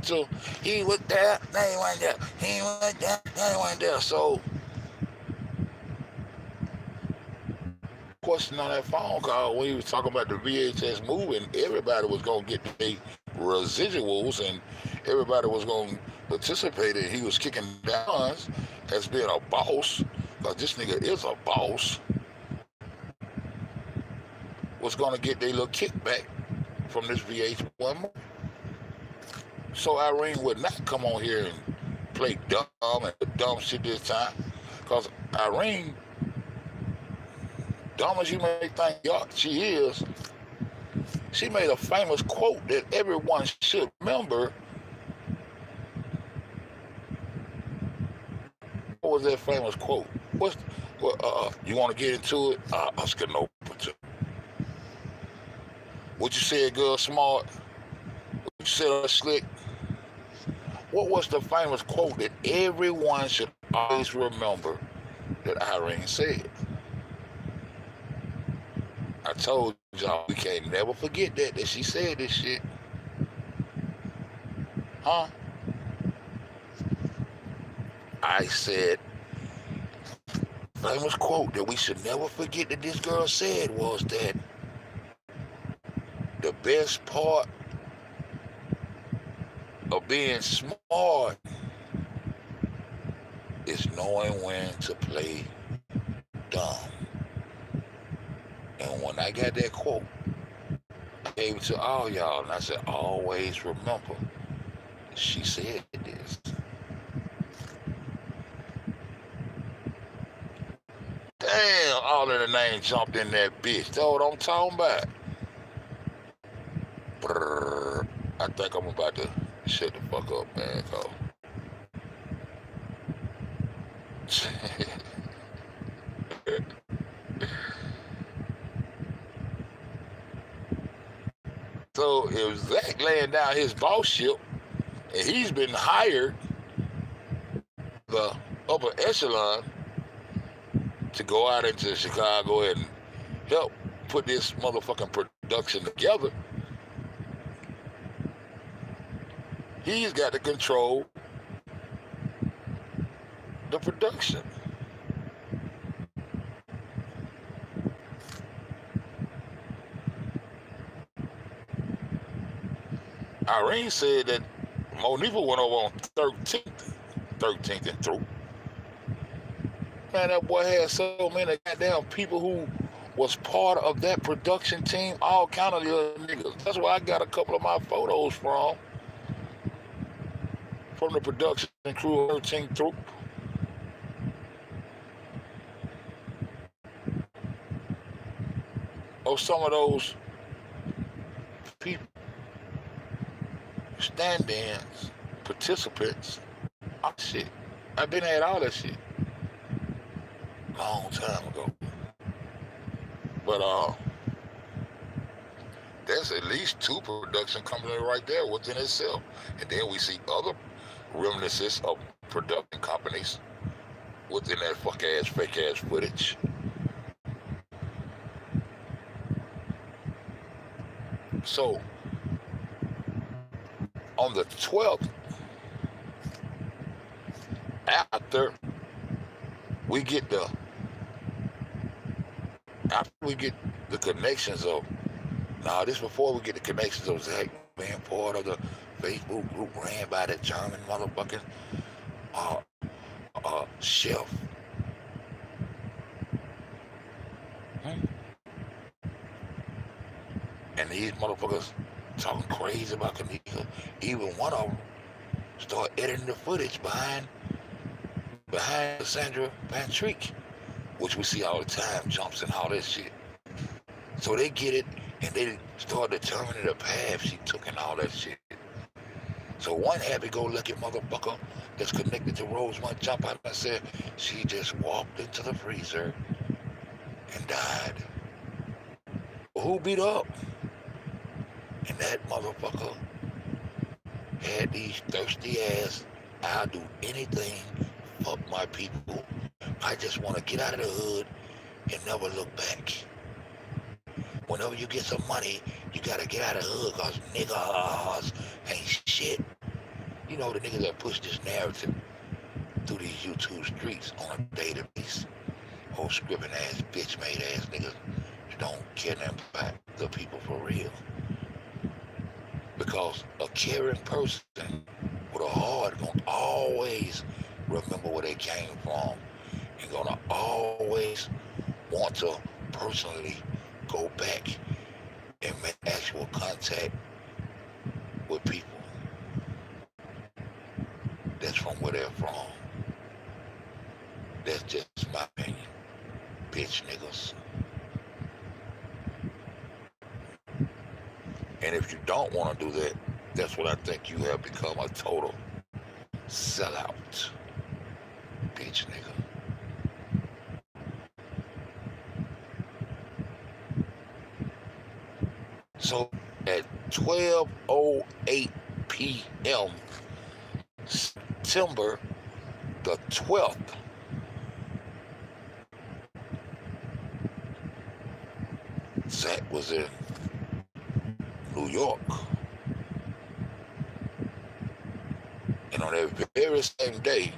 to he was there, they went there. He went there, they went there. So question on that phone call when he was talking about the VHS movie, and everybody was gonna get the residuals and everybody was gonna participate, and he was kicking down as being a boss, because this nigga is a boss, was gonna get their little kickback from this VH1 movie. So Irene would not come on here and play dumb and dumb shit this time, because Irene, dumb as you may think she is, she made a famous quote that everyone should remember. What was that famous quote? You want to get into it? Us can open to. What you said, girl, smart. What you said, slick. What was the famous quote that everyone should always remember that Irene said? I told y'all we can't never forget that she said this shit. Huh? I said, famous quote that we should never forget that this girl said was that the best part of being smart is knowing when to play dumb. And when I got that quote, I gave it to all y'all, and I said, always remember, she said this. Damn, all of the names jumped in that bitch. That's what I'm talking about. Brrr. I think I'm about to shut the fuck up, man, cause so if Zach laying down his boss ship and he's been hired the upper echelon to go out into Chicago and help put this motherfucking production together, he's got to control the production. Irene said that Monifa went over on 13th and through. Man, that boy had so many goddamn people who was part of that production team, all kind of little niggas. That's where I got a couple of my photos from the production crew 13th through. Of some of those people, stand-ins, participants, all shit. I've been at all that shit long time ago. But there's at least 2 production companies right there within itself. And then we see other reminiscences of production companies within that fake ass footage. So on the 12th, after we get the connections of, this before we get the connections of Zach being part of the Facebook group ran by the German motherfucking chef. And these motherfuckers talking crazy about Kanika. Even one of them started editing the footage behind Sandra Van Treek, which we see all the time, jumps and all that shit. So they get it, and they start determining the path she took and all that shit. So one happy-go-lucky motherfucker that's connected to Rosemont jump out and said she just walked into the freezer and died. Who beat up? And that motherfucker had these thirsty ass, I'll do anything, fuck my people. I just want to get out of the hood and never look back. Whenever you get some money, you gotta get out of the hood, cause niggas ain't shit. You know the niggas that push this narrative through these YouTube streets on a daily basis. Whole scribbling ass, bitch made ass niggas don't care nothing about the people for real. Because a caring person with a heart gonna always remember where they came from and gonna always want to personally go back and make actual contact with people that's from where they're from. That's just my opinion. Bitch niggas. And if you don't want to do that, that's what I think you have become, a total sellout. Bitch nigga. So at 12:08 p.m. September the 12th, Zach was in New York. And on that very same day,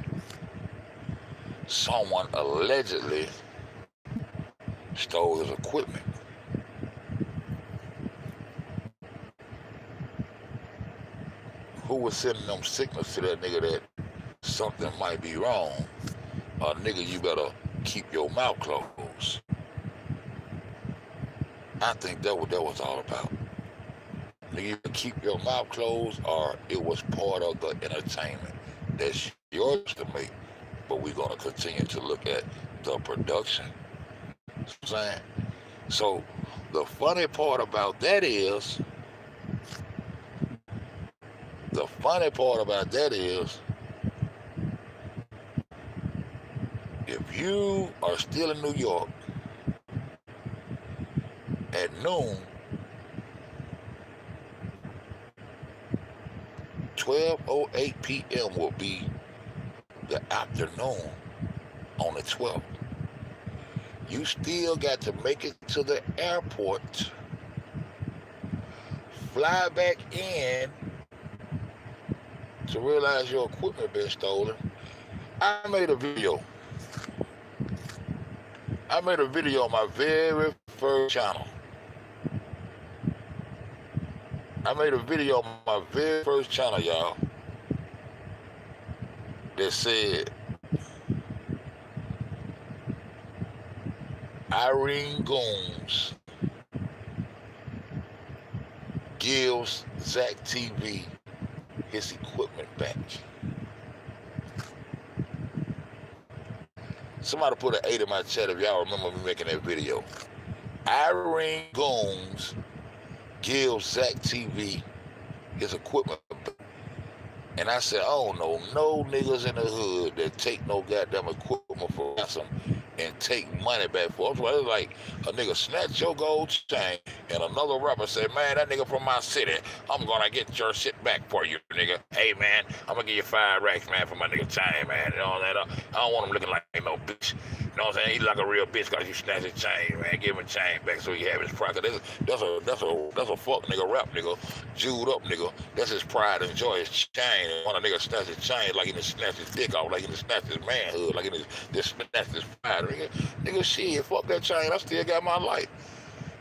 someone allegedly stole his equipment. Who was sending them signals to that nigga that something might be wrong? Nigga, you better keep your mouth closed. I think that what that was all about. Nigga, you keep your mouth closed, or it was part of the entertainment that's yours to make, but we're going to continue to look at the production. You know what I'm saying? So the funny part about that is, if you are still in New York at noon, 12:08 p.m. will be the afternoon on the 12th. You still got to make it to the airport, fly back in to realize your equipment been stolen, I made a video. I made a video on my very first channel. I made a video on my very first channel, y'all, that said Irene Goons gives Zach TV his equipment back. Somebody put an 8 in my chat if y'all remember me making that video. Irene Goons gives Zach TV his equipment back. And I said, I don't know no niggas in the hood that take no goddamn equipment for ransom and take money back for it. It's like a nigga snatch your gold chain and another rapper say, man, that nigga from my city, I'm gonna get your shit back for you, nigga. Hey, man, I'm gonna give you 5 racks, man, for my nigga chain, man. You know that? I don't want him looking like no bitch. You know what I'm saying? He's like a real bitch because you snatch his chain, man. Give him a chain back so he have his pride. That's a fuck nigga rap nigga, Jewed up nigga. That's his pride and joy, his chain. And when a nigga snatch his chain, like he done snatched his dick off, like he done snatched his manhood, like he done snatched his pride. Nigga, shit, fuck that chain. I still got my life.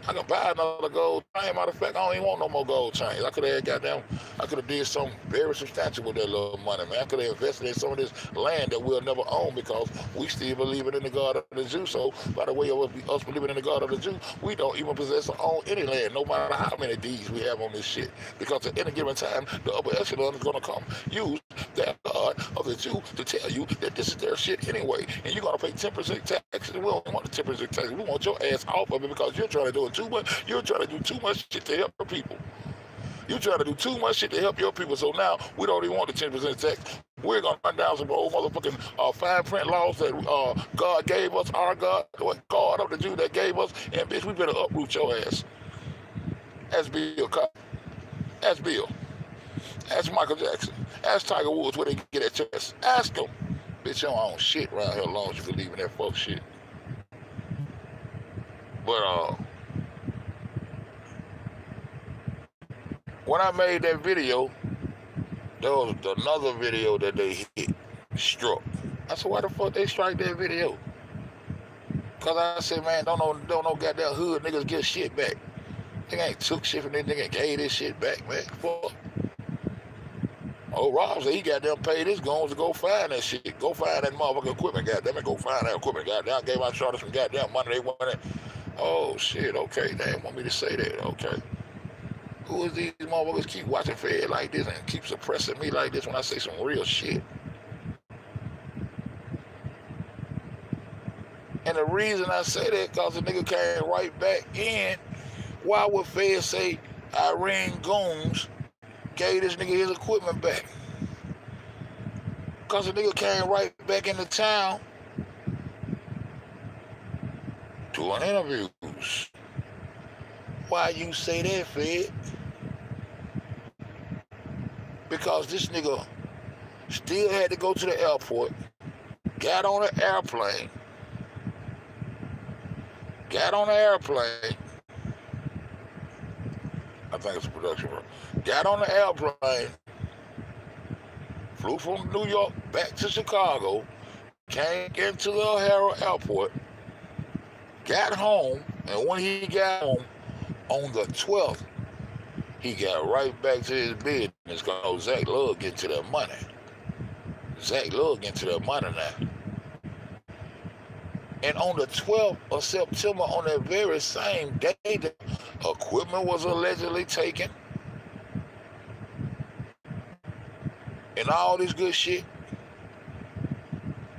I can buy another gold chain. Matter of fact, I don't even want no more gold chains. I could have did something very substantial with that little money, man. I could have invested in some of this land that we'll never own because we still believe in the God of the Jew. So by the way of us believing in the God of the Jew, we don't even possess or own any land, no matter how many deeds we have on this shit. Because at any given time, the upper echelon is going to come use that God of the Jew to tell you that this is their shit anyway. And you're going to pay 10% taxes. We don't want the 10% taxes. We want your ass off of it because you're trying to do it too much. You're trying to do too much shit to help your people. You're trying to do too much shit to help your people. So now we don't even want the 10% tax. We're gonna run down some old motherfucking fine print laws that God gave us, our God, what God of the Jew that gave us, and bitch, we better uproot your ass. Ask Bill Cosby. Ask Bill. Ask Michael Jackson. Ask Tiger Woods where they get that chest. Ask them. Bitch, you don't own shit around here as long as you believe in that fuck shit. But when I made that video, there was another video that they struck. I said, why the fuck they strike that video? Cause I said, man, don't no goddamn hood niggas get shit back. They ain't took shit from this nigga and gave this shit back, man. Fuck. Oh, Rob said he goddamn paid his goons to go find that shit. Go find that motherfucking equipment, goddamn it. Go find that equipment, goddamn. Gave my charter some goddamn money they wanted. Oh shit, okay. They didn't want me to say that, okay. Who is these motherfuckers keep watching Fed like this and keep suppressing me like this when I say some real shit? And the reason I say that because the nigga came right back in. Why would Fed say Irene Goons gave this nigga his equipment back? Because the nigga came right back into town doing interviews. Why you say that, Fed? Because this nigga still had to go to the airport, got on an airplane, I think it's a production bro. Got on the airplane, flew from New York back to Chicago, came into the O'Hare Airport, got home, and when he got home on the 12th, he got right back to his business because Zach Love getting to that money. Zach Love getting to that money now. And on the 12th of September, on that very same day, the equipment was allegedly taken. And all this good shit.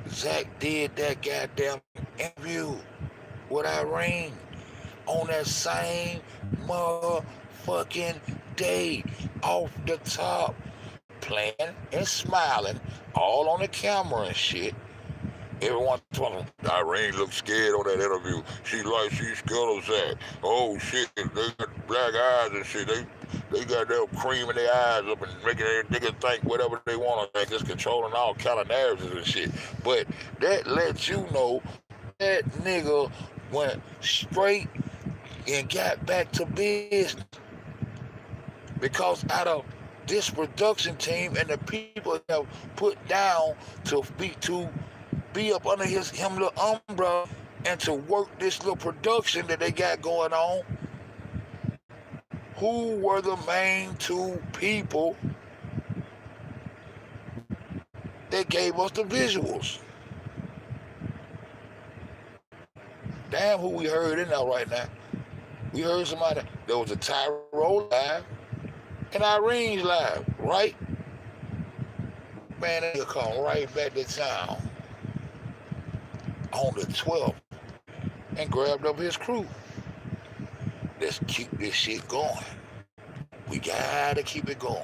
Zach did that goddamn interview with Irene on that same motherfucking day, off the top, playing and smiling, all on the camera and shit. Everyone told him, Irene looked scared on that interview. She's scared of Zach. Oh shit, they got black eyes and shit. They got them creaming their eyes up and making their niggas think whatever they want to think. Just controlling all kind of narratives and shit. But that lets you know that nigga went straight and got back to business. Because out of this production team and the people have put down to be up under him little umbrella and to work this little production that they got going on, who were the main two people that gave us the visuals? Damn, who we heard in there right now? We heard somebody. There was a Tyrone live and Irene's live, right? Man, they'll come right back to town on the 12th and grabbed up his crew. Let's keep this shit going. We gotta keep it going.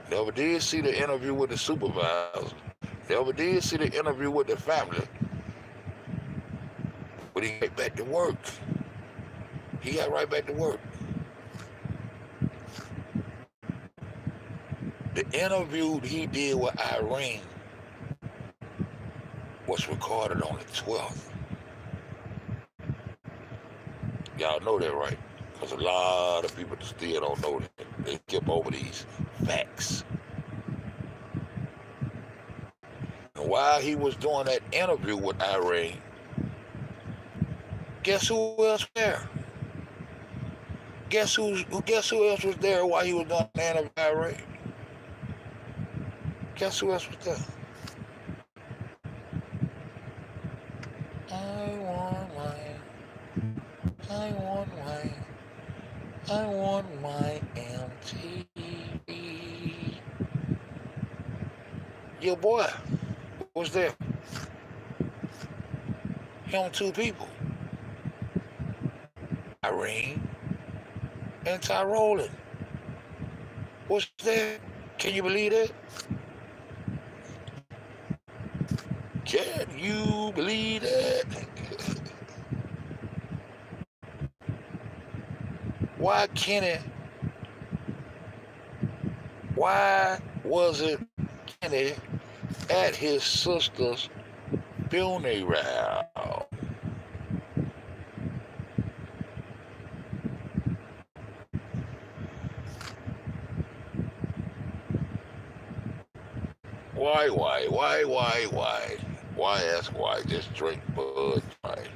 Never did see the interview with the supervisor. Never did see the interview with the family. But he got back to work. He got right back to work. The interview he did with Irene was recorded on the 12th. Y'all know that, right? Because a lot of people still don't know that. They skip over these facts. And while he was doing that interview with Irene, guess who else was there? Guess who else was there while he was doing the interview with Irene? Guess who else was there? I want my MTV. Your boy was there. Him, two people. Irene and Tyrone was there. Can you believe that? Can you believe that? Why wasn't Kenny at his sister's funeral? Why? Why ask why? Just drink Bud. Right?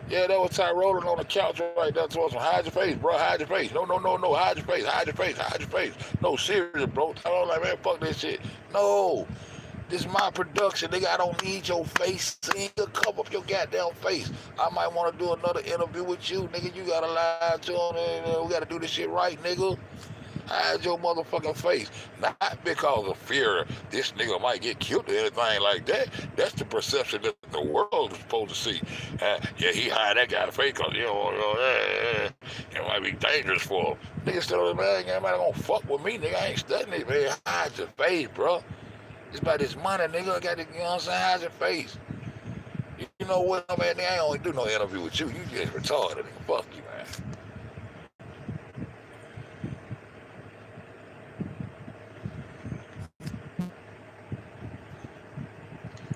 Yeah, that was Ty rolling on the couch right there to us. Hide your face, bro. Hide your face. No. Hide your face. Hide your face. No, serious, bro. Tyrone like, man, fuck this shit. No. This is my production, nigga. I don't need your face. Nigga, cover up your goddamn face. I might want to do another interview with you, nigga. You gotta lie to him. We gotta do this shit right, nigga. Hide your motherfucking face. Not because of fear this nigga might get killed or anything like that. That's the perception that the world is supposed to see. Yeah, he hide that guy's face because, it might be dangerous for him. Nigga still, man, everybody gonna fuck with me, nigga. I ain't studying it, man. Hide your face, bro. It's about this money, nigga. I got to, you know what I'm saying? Hide your face. You know what, man? Nigga, I ain't only do no interview with you. You just retarded, nigga. Fuck you, man.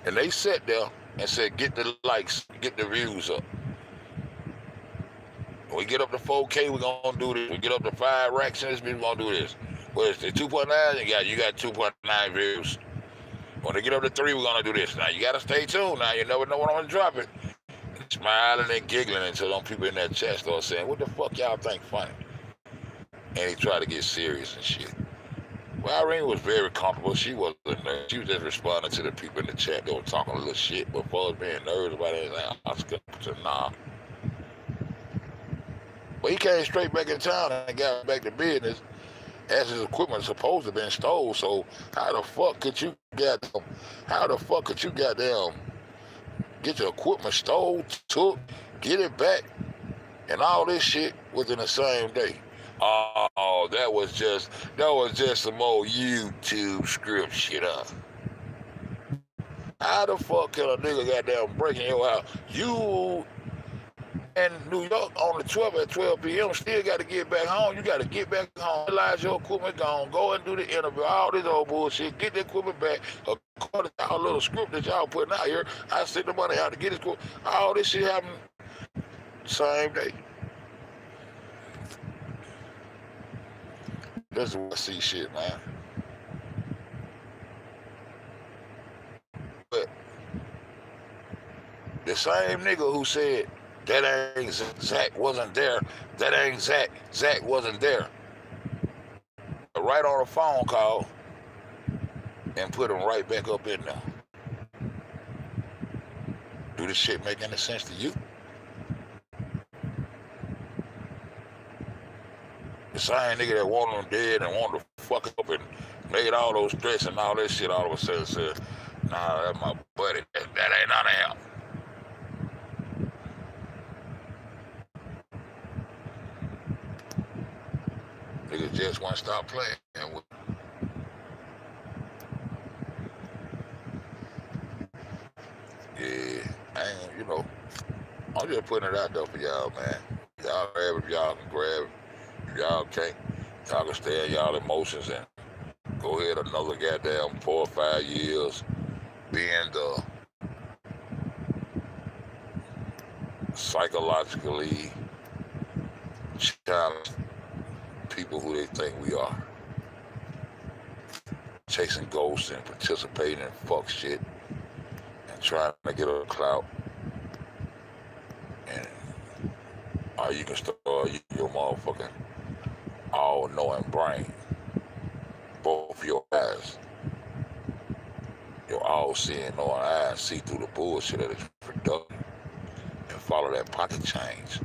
And they sat there and said, get the likes, get the views up. When we get up to 4K, we're going to do this. We get up to 5 racks in this bitch, we're going to do this. What is it, 2.9? You got 2.9 views. When they get up to 3, we're going to do this. Now, you got to stay tuned. Now, you never know when I'm going to drop it. And smiling and giggling until them people in that chat start saying, what the fuck y'all think funny? And he tried to get serious and shit. Well, Irene was very comfortable. She wasn't there. She was just responding to the people in the chat that were talking a little shit. But for us being nervous about anything, I was going to nah. But he came straight back in town and got back to business as his equipment was supposed to have been stolen. So how the fuck could you get your equipment stolen, took, get it back, and all this shit within the same day? Oh, that was just some old YouTube script shit up. How the fuck can a nigga goddamn breaking your house? You in New York on the 12th at 12 p.m. still got to get back home. You got to get back home, realize your equipment gone, go and do the interview, all this old bullshit, get the equipment back according to our little script that y'all putting out here. I sent the money out to get this equipment. All this shit happened same day. That's the way I see shit, man. But the same nigga who said that ain't Zach wasn't there, that ain't Zach wasn't there, right on a phone call and put him right back up in there. Do this shit make any sense to you? The same nigga that wanted him dead and wanted to fuck up and made all those threats and all that shit all of a sudden said, nah, that's my buddy. That ain't none of him. Niggas just won't stop playing with. Yeah, I ain't, I'm just putting it out there for y'all, man. Y'all grab it if y'all can grab it. If y'all can't, y'all can stay in y'all emotions and go ahead another goddamn 4 or 5 years being the psychologically challenged people who they think we are. Chasing ghosts and participating in fuck shit and trying to get a clout. And all you can start your motherfucking all-knowing brain. Both your eyes. Your all-seeing, knowing eyes see through the bullshit that is productive and follow that pocket change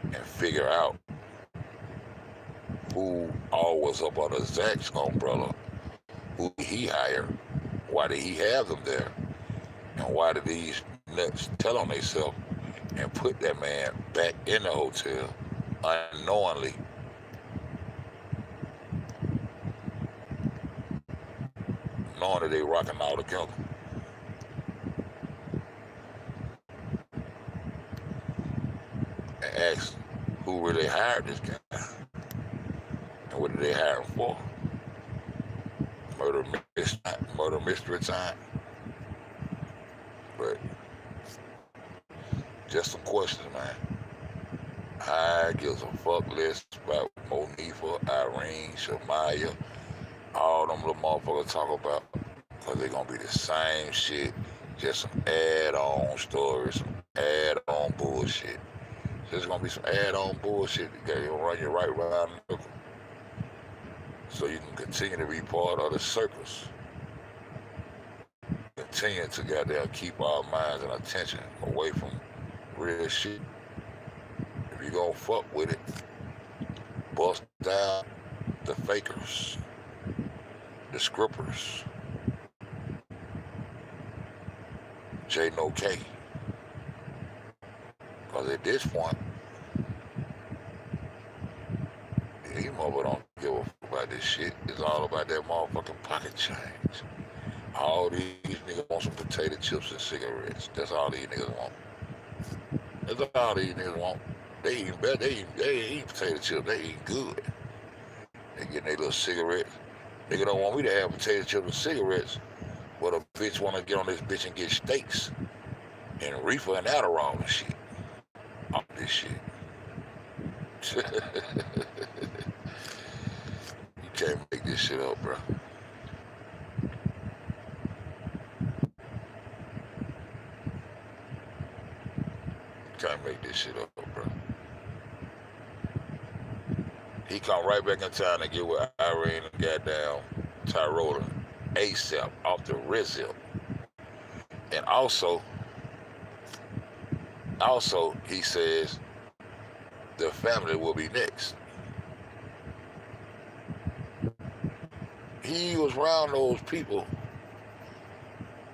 and figure out who all was up under Zach's umbrella, who he hired, why did he have them there, and why did these nuts tell on themselves and put that man back in the hotel unknowingly. Knowing that they rocking all together. And ask who really hired this guy. And what did they hire him for? Murder mystery time. But just some questions, man. I gives a fuck list about Monifa, Irene, Shamaya, all them little motherfuckers talk about, because they're going to be the same shit, just some add-on stories, some add-on bullshit. There's going to be some add-on bullshit that going to run you right around the circle. So you can continue to be part of the circus. Continue to goddamn keep our minds and attention away from real shit. If you gonna fuck with it, bust down the fakers, the scrippers, J no K. Because at this point, you mother don't give a fuck about this shit. It's all about that motherfucking pocket change. All these niggas want some potato chips and cigarettes. That's all these niggas want. That's all these niggas want. They eating better. They ain't eat potato chips. They eat good. They getting their little cigarettes. Nigga don't want me to have potato chips and cigarettes, but a bitch want to get on this bitch and get steaks and reefer and Adderall and shit. All this shit. You can't make this shit up, bro. Can't make this shit up, bro. He come right back in town to get with Irene and goddamn Tyrola ASAP off the Rizzo. And also, he says the family will be next. He was around those people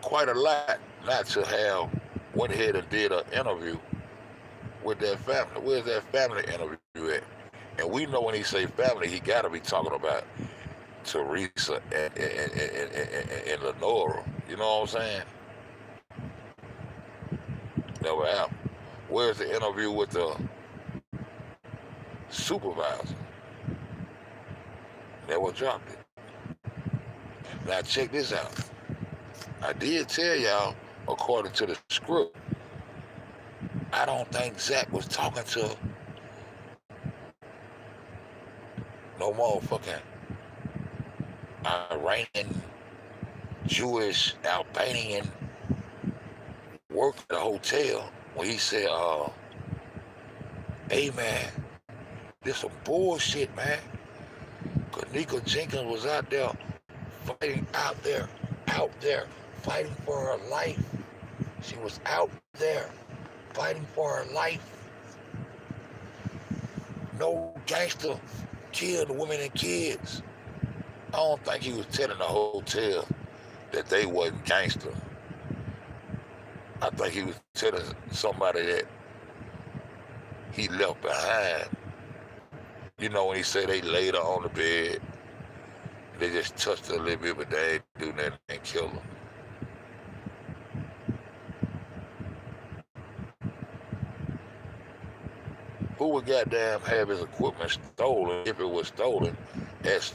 quite a lot not to have went ahead and did an interview with that family. Where's that family interview at? And we know when he say family, he got to be talking about Teresa and Lenora. You know what I'm saying? Never happened. Where's the interview with the supervisor? Never dropped it. Now check this out. I did tell y'all, according to the script, I don't think Zach was talking to no motherfucking Iranian, Jewish, Albanian work at the hotel when he said, hey man, this some bullshit, man. Kanika Jenkins was out there fighting out there, fighting for her life. She was out there fighting for her life. No gangster killed women and kids. I don't think he was telling the hotel that they wasn't gangster. I think he was telling somebody that he left behind. You know, when he said they laid her on the bed, they just touched her a little bit, but they ain't do nothing and kill her. Who would goddamn have his equipment stolen if it was stolen as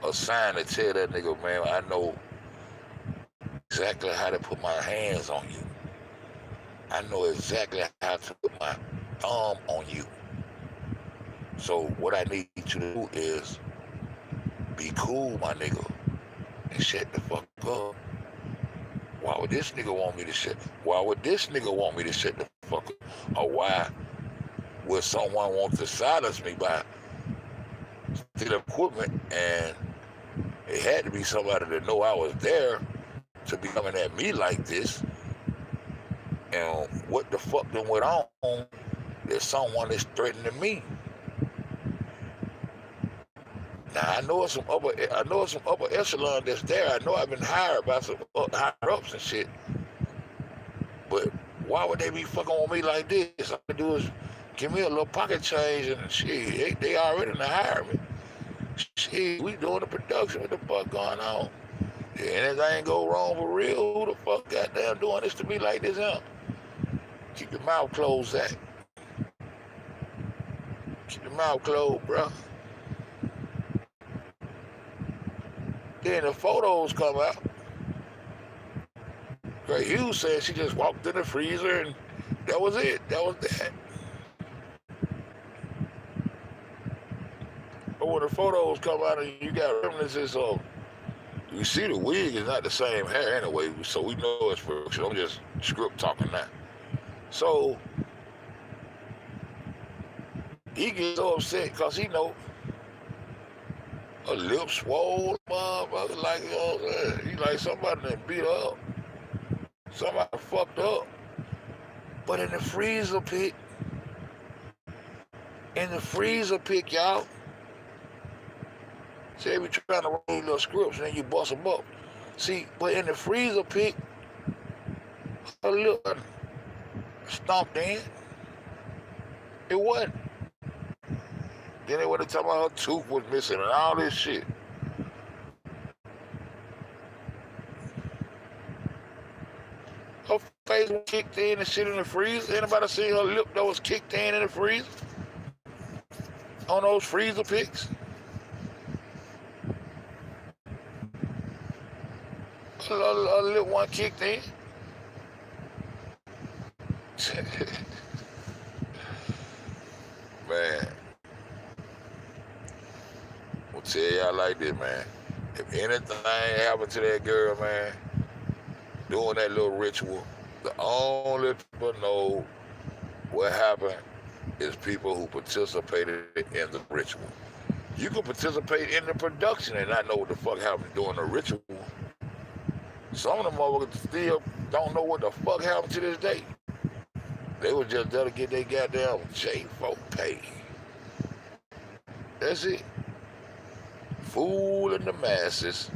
a sign to tell that nigga, man, I know exactly how to put my hands on you. I know exactly how to put my thumb on you. So what I need you to do is be cool, my nigga, and shut the fuck up. Why would this nigga want me to shut? Why would this nigga want me to shut the fuck up? Or why would someone want to silence me by stealing equipment? And it had to be somebody that know I was there to be coming at me like this. And what the fuck done went on that someone is threatening me? Now I know it's some upper echelon that's there. I know I've been hired by some higher ups and shit. But why would they be fucking on me like this? All I do is give me a little pocket change and shit. They already done hired me. Shit, we doing the production. What the fuck going on? If anything go wrong for real, who the fuck goddamn doing this to me like this, huh? Keep your mouth closed, Zach. Keep your mouth closed, bro. Then the photos come out. Greg Hughes said she just walked in the freezer and that was it. That was that. But when the photos come out and you got reminiscences of, you see the wig is not the same hair anyway, so we know it's production. I'm just script talking now. So he gets so upset because he know her lips swole, motherfucker, like, he like somebody that beat her up. Somebody fucked up. But in the freezer pit, y'all, say we trying to roll little scripts and then you bust them up. See, but in the freezer pit, her lip stomped in. It wasn't. Then they went to talk about her tooth was missing and all this shit. Her face was kicked in and shit in the freezer. Anybody see her lip that was kicked in the freezer? On those freezer pics? Her lip one kicked in. Man. I'll tell y'all like this, man. If anything happened to that girl, man, doing that little ritual, the only people know what happened is people who participated in the ritual. You can participate in the production and not know what the fuck happened during the ritual. Some of them motherfuckers still don't know what the fuck happened to this day. They was just there to get their goddamn J-folk pay. That's it. Fooling the masses,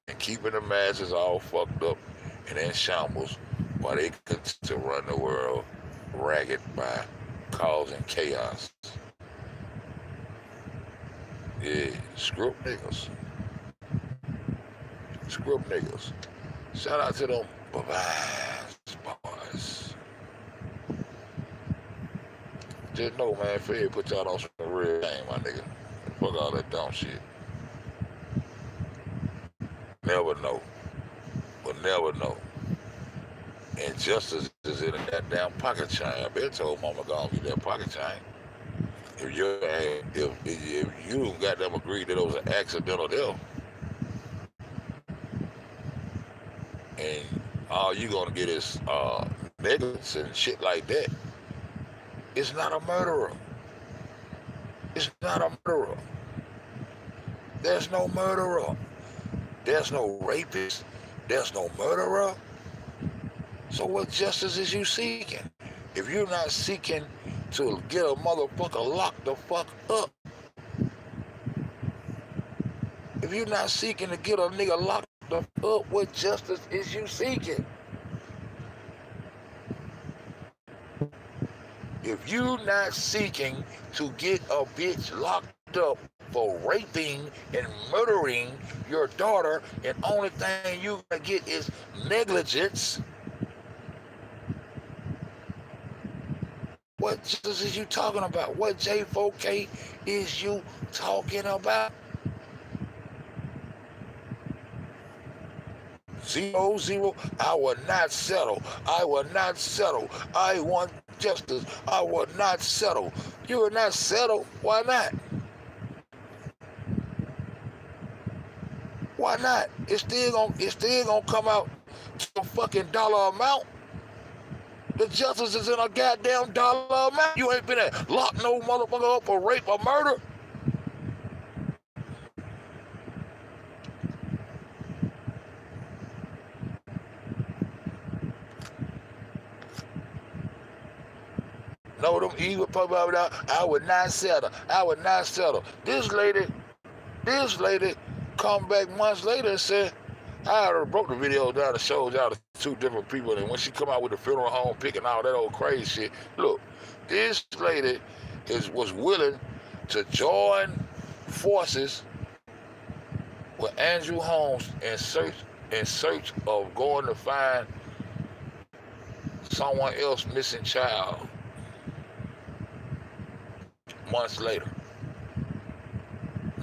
and keeping the masses all fucked up and in shambles while they continue to run the world ragged by causing chaos. Yeah, script niggas. Shout out to them boys. Just know, man, Fed put y'all on some real game, my nigga. Fuck all that dumb shit. Never know. But never know. Injustice is in that damn pocket chain. I bet told mama gonna get that pocket chain. If you got them agreed that it was an accidental death, and all you gonna get is negligence and shit like that, it's not a murderer. It's not a murderer. There's no murderer. There's no rapist. There's no murderer. So what justice is you seeking? If you're not seeking to get a motherfucker locked the fuck up, if you're not seeking to get a nigga locked the fuck up, what justice is you seeking? If you're not seeking to get a bitch locked up for raping and murdering your daughter, and only thing you gonna get is negligence, what justice is you talking about? What J4K is you talking about? 0-0, I will not settle. I will not settle. I want justice. I will not settle. You will not settle. Why not? Why not? It's still gonna come out to a fucking dollar amount. The justice is in a goddamn dollar amount. You ain't finna lock no motherfucker up for rape or murder. No, them evil people out, I would not settle. I would not settle. This lady come back months later and said, I already broke the video down and showed y'all the two different people, and when she come out with the funeral home pic and all that old crazy shit, look, this lady was willing to join forces with Andrew Holmes in search of going to find someone else missing child months later.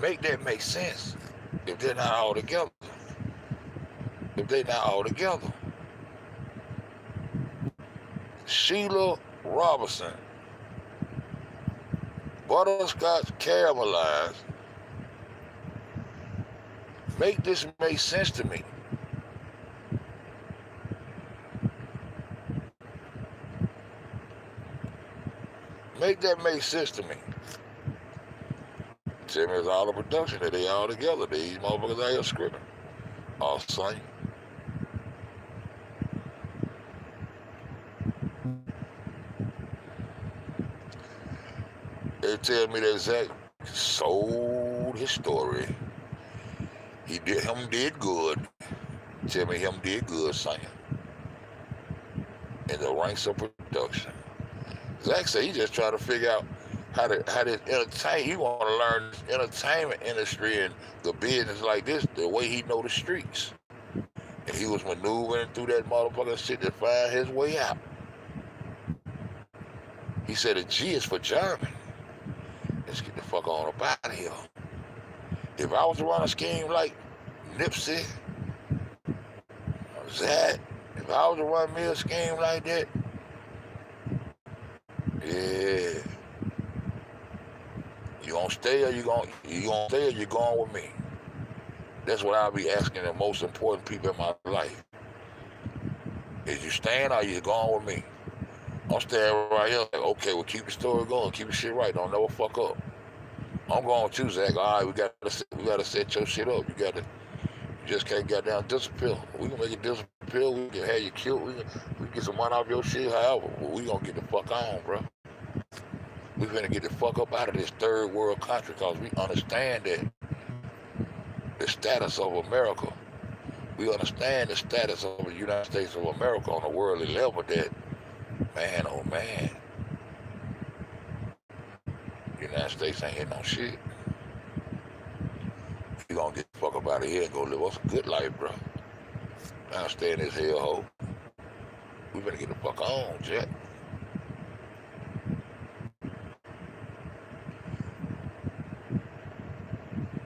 Make that make sense if they're not all together. If they're not all together. Sheila Robinson, butterscotch caramelized. Make this make sense to me. Make that make sense to me. Tell me it's all a production that they all together. These motherfuckers out here scripting. All same. They tell me that Zach sold his story. Him did good. Tell me him did good singing. In the ranks of production. Zach said he just trying to figure out how to entertain. He want to learn the entertainment industry and the business like this the way he know the streets. And he was maneuvering through that motherfucking shit to find his way out. He said the G is for German. Let's get the fuck on up out of here. If I was to run a scheme like Nipsey, Zach, if I was to run me a scheme like that, yeah. You gonna stay or you gonna stay or you going with me? That's what I'll be asking the most important people in my life. Is you staying or you going with me? I'm staying right here. Like, okay, well keep the story going, keep the shit right. Don't never fuck up. I'm going with you, Zach. All right, we gotta set your shit up. You just can't goddamn disappear. We can make it disappear. We can have you killed. We can get some money off your shit. However, but we gonna get the fuck on, bro. We finna get the fuck up out of this third world country because we understand that the status of America. We understand the status of the United States of America on a worldly level that, man, oh man, the United States ain't hitting no shit. We gonna get the fuck up out of here and go live us a good life, bro. Now stay in this hellhole. We better get the fuck on, Jack.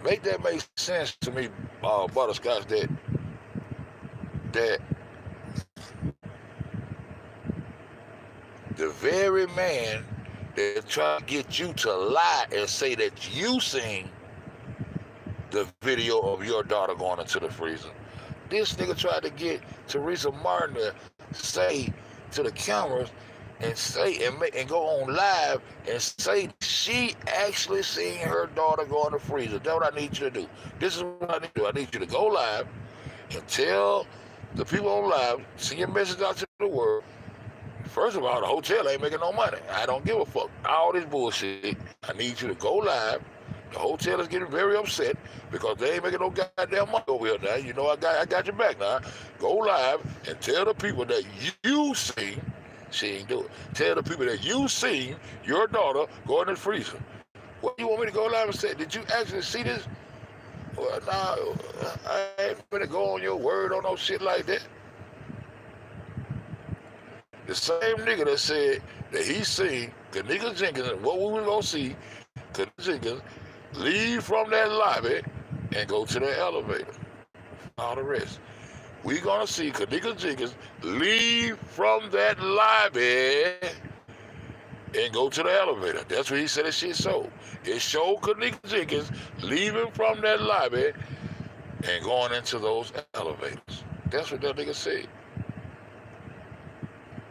Make that make sense to me, Butterscotch, that the very man They're trying to get you to lie and say that you seen the video of your daughter going into the freezer. This nigga tried to get Teresa Martin to say to the cameras and say and go on live and say she actually seen her daughter go in the freezer. That's what I need you to do. This is what I need to do. I need you to go live and tell the people on live, send your message out to the world. First of all, the hotel ain't making no money. I don't give a fuck. All this bullshit. I need you to go live. The hotel is getting very upset because they ain't making no goddamn money over here now. You know I got your back now. Go live and tell the people that you seen, she ain't do it. Tell the people that you seen your daughter go in the freezer. What do you want me to go live and say? Did you actually see this? Well, nah, I ain't gonna go on your word on no shit like that. The same nigga that said that he seen Kanika Jenkins and what we was gonna see, Kanika Jenkins leave from that lobby and go to the elevator. All the rest. We gonna see Kanika Jenkins leave from that lobby and go to the elevator. That's what he said that shit showed. It showed Kanika Jenkins leaving from that lobby and going into those elevators. That's what that nigga said.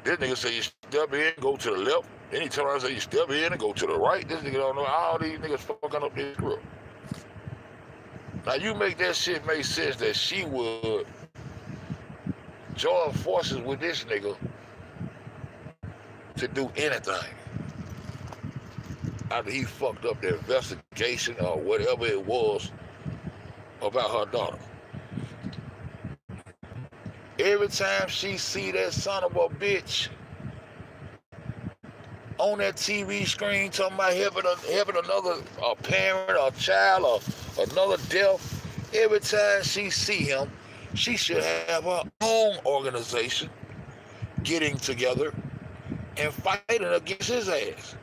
This nigga say you step in, go to the left. Then he turn around and say you step in and go to the right. This nigga don't know. All these niggas fucking up this group. Now you make that shit make sense that she would join forces with this nigga to do anything after he fucked up the investigation or whatever it was about her daughter. Every time she see that son of a bitch on that TV screen talking about having another parent or child or another death, every time she see him, she should have her own organization getting together and fighting against his ass.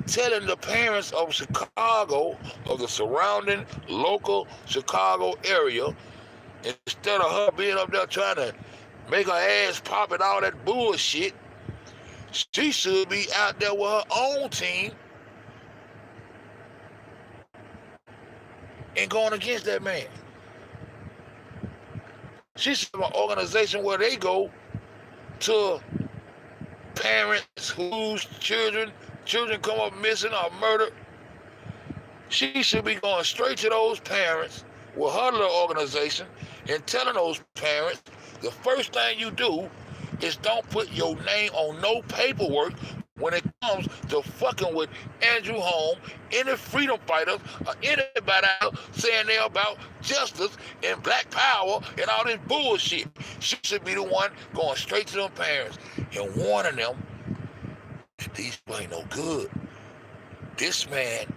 Telling the parents of Chicago, of the surrounding local Chicago area, instead of her being up there trying to make her ass pop and all that bullshit, she should be out there with her own team and going against that man. She should have an organization where they go to parents whose children come up missing or murdered. She should be going straight to those parents with her little organization and telling those parents the first thing you do is don't put your name on no paperwork when it comes to fucking with Andrew Holmes, any freedom fighters, or anybody else saying they're about justice and black power and all this bullshit. She should be the one going straight to them parents and warning them that these people ain't no good. This man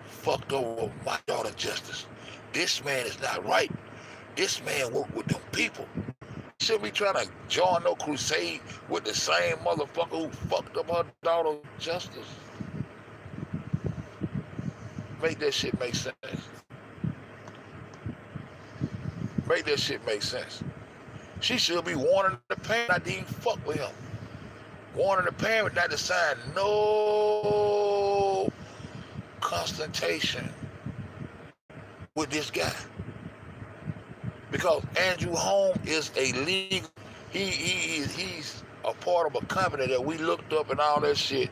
fucked over my daughter Justice. This man is not right. This man worked with them people. Shouldn't be trying to join no crusade with the same motherfucker who fucked up her daughter Justice. Make that shit make sense. Make that shit make sense. She should be warning the parent not to even fuck with him. Warning the parent not to sign no consultation with this guy. Because Andrew Holmes is a legal, he's a part of a company that we looked up and all that shit.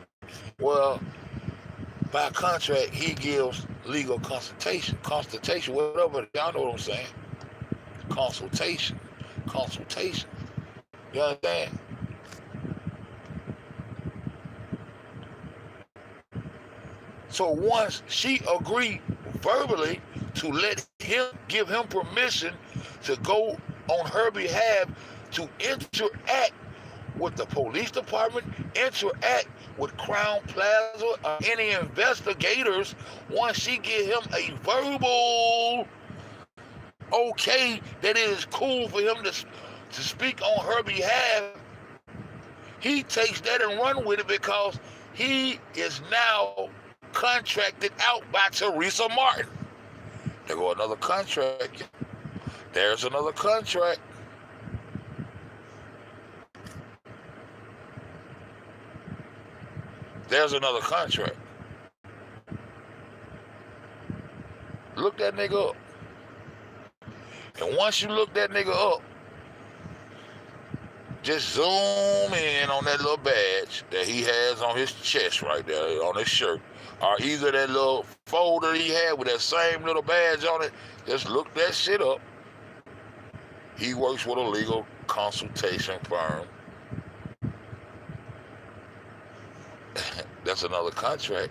Well, by contract, he gives legal consultation, whatever, y'all know what I'm saying. Consultation. You understand? So once she agreed verbally to let him, give him permission to go on her behalf to interact with the police department, interact with Crown Plaza or any investigators, once she give him a verbal okay that it is cool for him to speak on her behalf, he takes that and run with it because he is now contracted out by Teresa Martin. There go another contract. There's another contract. There's another contract. Look that nigga up. And once you look that nigga up, just zoom in on that little badge that he has on his chest right there, on his shirt, or either that little folder he had with that same little badge on it. Just look that shit up. He works with a legal consultation firm. That's another contract.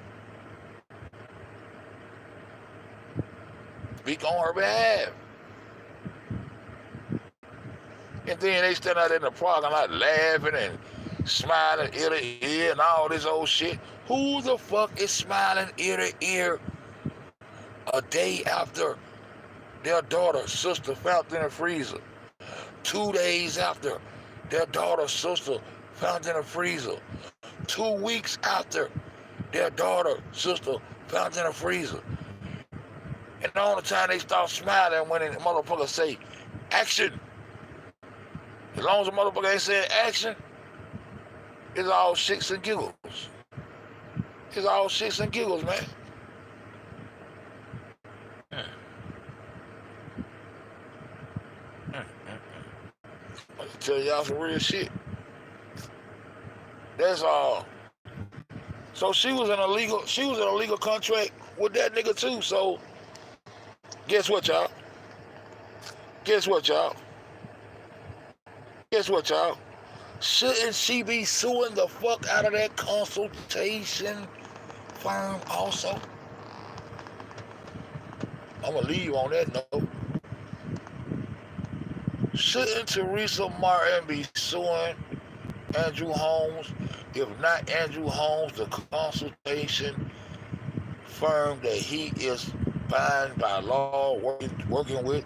Speak on her behalf. And then they stand out in the parking lot laughing and smiling ear to ear and all this old shit. Who the fuck is smiling ear to ear a day after their daughter's sister found in a freezer? 2 days after their daughter's sister found in a freezer. 2 weeks after their daughter's sister found in a freezer. And the only time they start smiling when the motherfucker say, action. As long as the motherfucker ain't saying action, it's all shits and giggles. It's all shits and giggles, man. I'm tell y'all some real shit. That's all. So she was in a legal contract with that nigga too. So guess what, y'all? Guess what, y'all? Guess what, y'all? Shouldn't she be suing the fuck out of that consultation firm also? I'm gonna leave on that note. Shouldn't Teresa Martin be suing Andrew Holmes? If not Andrew Holmes, the consultation firm that he is bound by law working with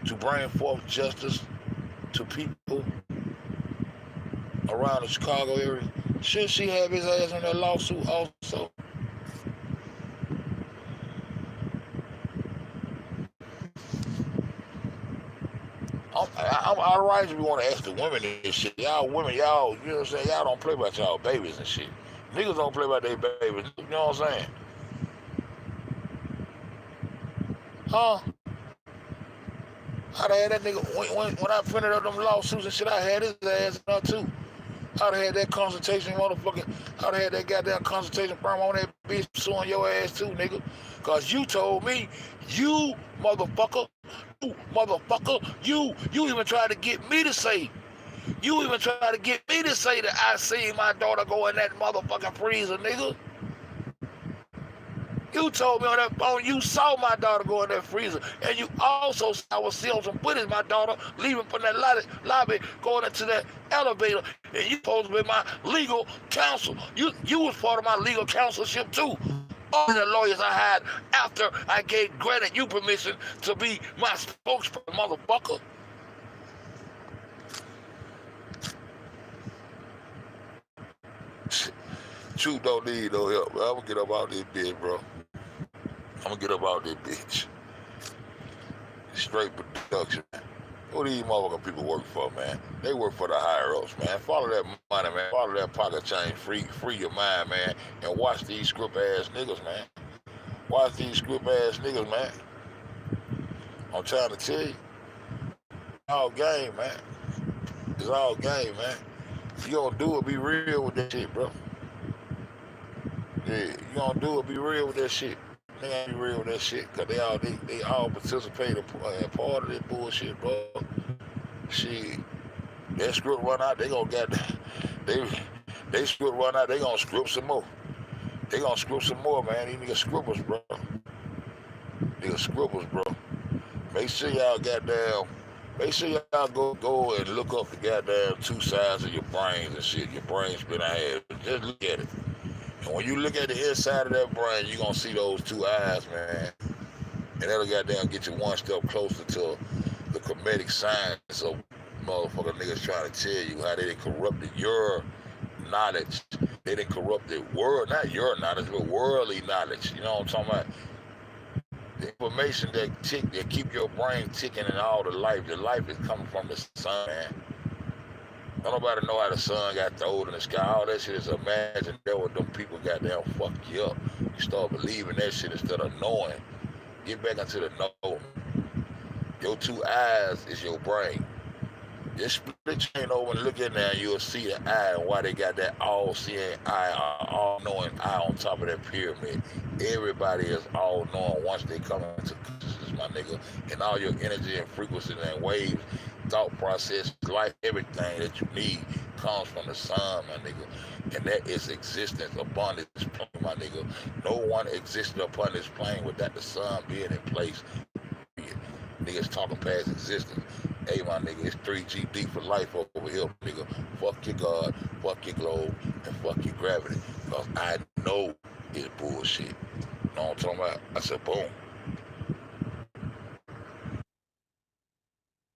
to bring forth justice to people around the Chicago area. Should she have his ass in that lawsuit also? I'm outright if you want to ask the women this shit. Y'all women, y'all, you know what I'm saying? Y'all don't play about y'all babies and shit. Niggas don't play about their babies. You know what I'm saying? Huh? I'd have had that nigga, when I printed up them lawsuits and shit, I had his ass up too. I'd have had that consultation motherfucking, I'd have had that goddamn consultation firm on that bitch suing your ass too, nigga. Cause you told me, you motherfucker, you even tried to get me to say, that I seen my daughter go in that motherfucking freezer, nigga. You told me on that phone you saw my daughter go in that freezer, and you also I was seeing some footage my daughter leaving from that lobby going into that elevator, and you supposed to be my legal counsel. You was part of my legal counselship too. All the lawyers I had after I granted you permission to be my spokesperson, motherfucker. Truth don't need no help, bro. I'm gonna get up out this bitch, bro. Straight production. Who these motherfucking people work for, man? They work for the higher ups, man. Follow that money, man. Follow that pocket change. Free your mind, man. And watch these script ass niggas, man. Watch these script ass niggas, man. I'm trying to tell you. All game, man. It's all game, man. If you gonna do it, be real with that shit, bro. Yeah, you gonna do it, be real with that shit. They ain't be real with that shit, cause they all participate in part of that bullshit, bro. Shit, that script run out, they gonna they script run out, they gonna script some more. They gonna script some more, man. These niggas scribbles, bro. Niggas scribbles, bro. Make sure y'all go and look up the goddamn two sides of your brains and shit. Your brain's been ahead. Just look at it. And when you look at the inside of that brain, you're going to see those two eyes, man. And that'll goddamn get you one step closer to the comedic science of motherfucker niggas trying to tell you how they done corrupted your knowledge. They done corrupted not your knowledge, but worldly knowledge. You know what I'm talking about? The information that keep your brain ticking and all the life is coming from the sun, man. Don't nobody know how the sun got thrown in the sky. All that shit is imagined. That what them people goddamn fuck you up. You start believing that shit instead of knowing. Get back into the knowing. Your two eyes is your brain. Just split your brain over and look in there and you'll see the eye and why they got that all-seeing eye, all-knowing eye on top of that pyramid. Everybody is all-knowing once they come into consciousness, my nigga. And all your energy and frequencies and waves, thought process, life, everything that you need comes from the sun, my nigga. And that is existence upon this plane, my nigga. No one existed upon this plane without the sun being in place. Niggas talking past existence. Hey, my nigga, it's 3GD for life over here, nigga. Fuck your God, fuck your globe, and fuck your gravity. Because I know it's bullshit. You know what I'm talking about? I said, boom.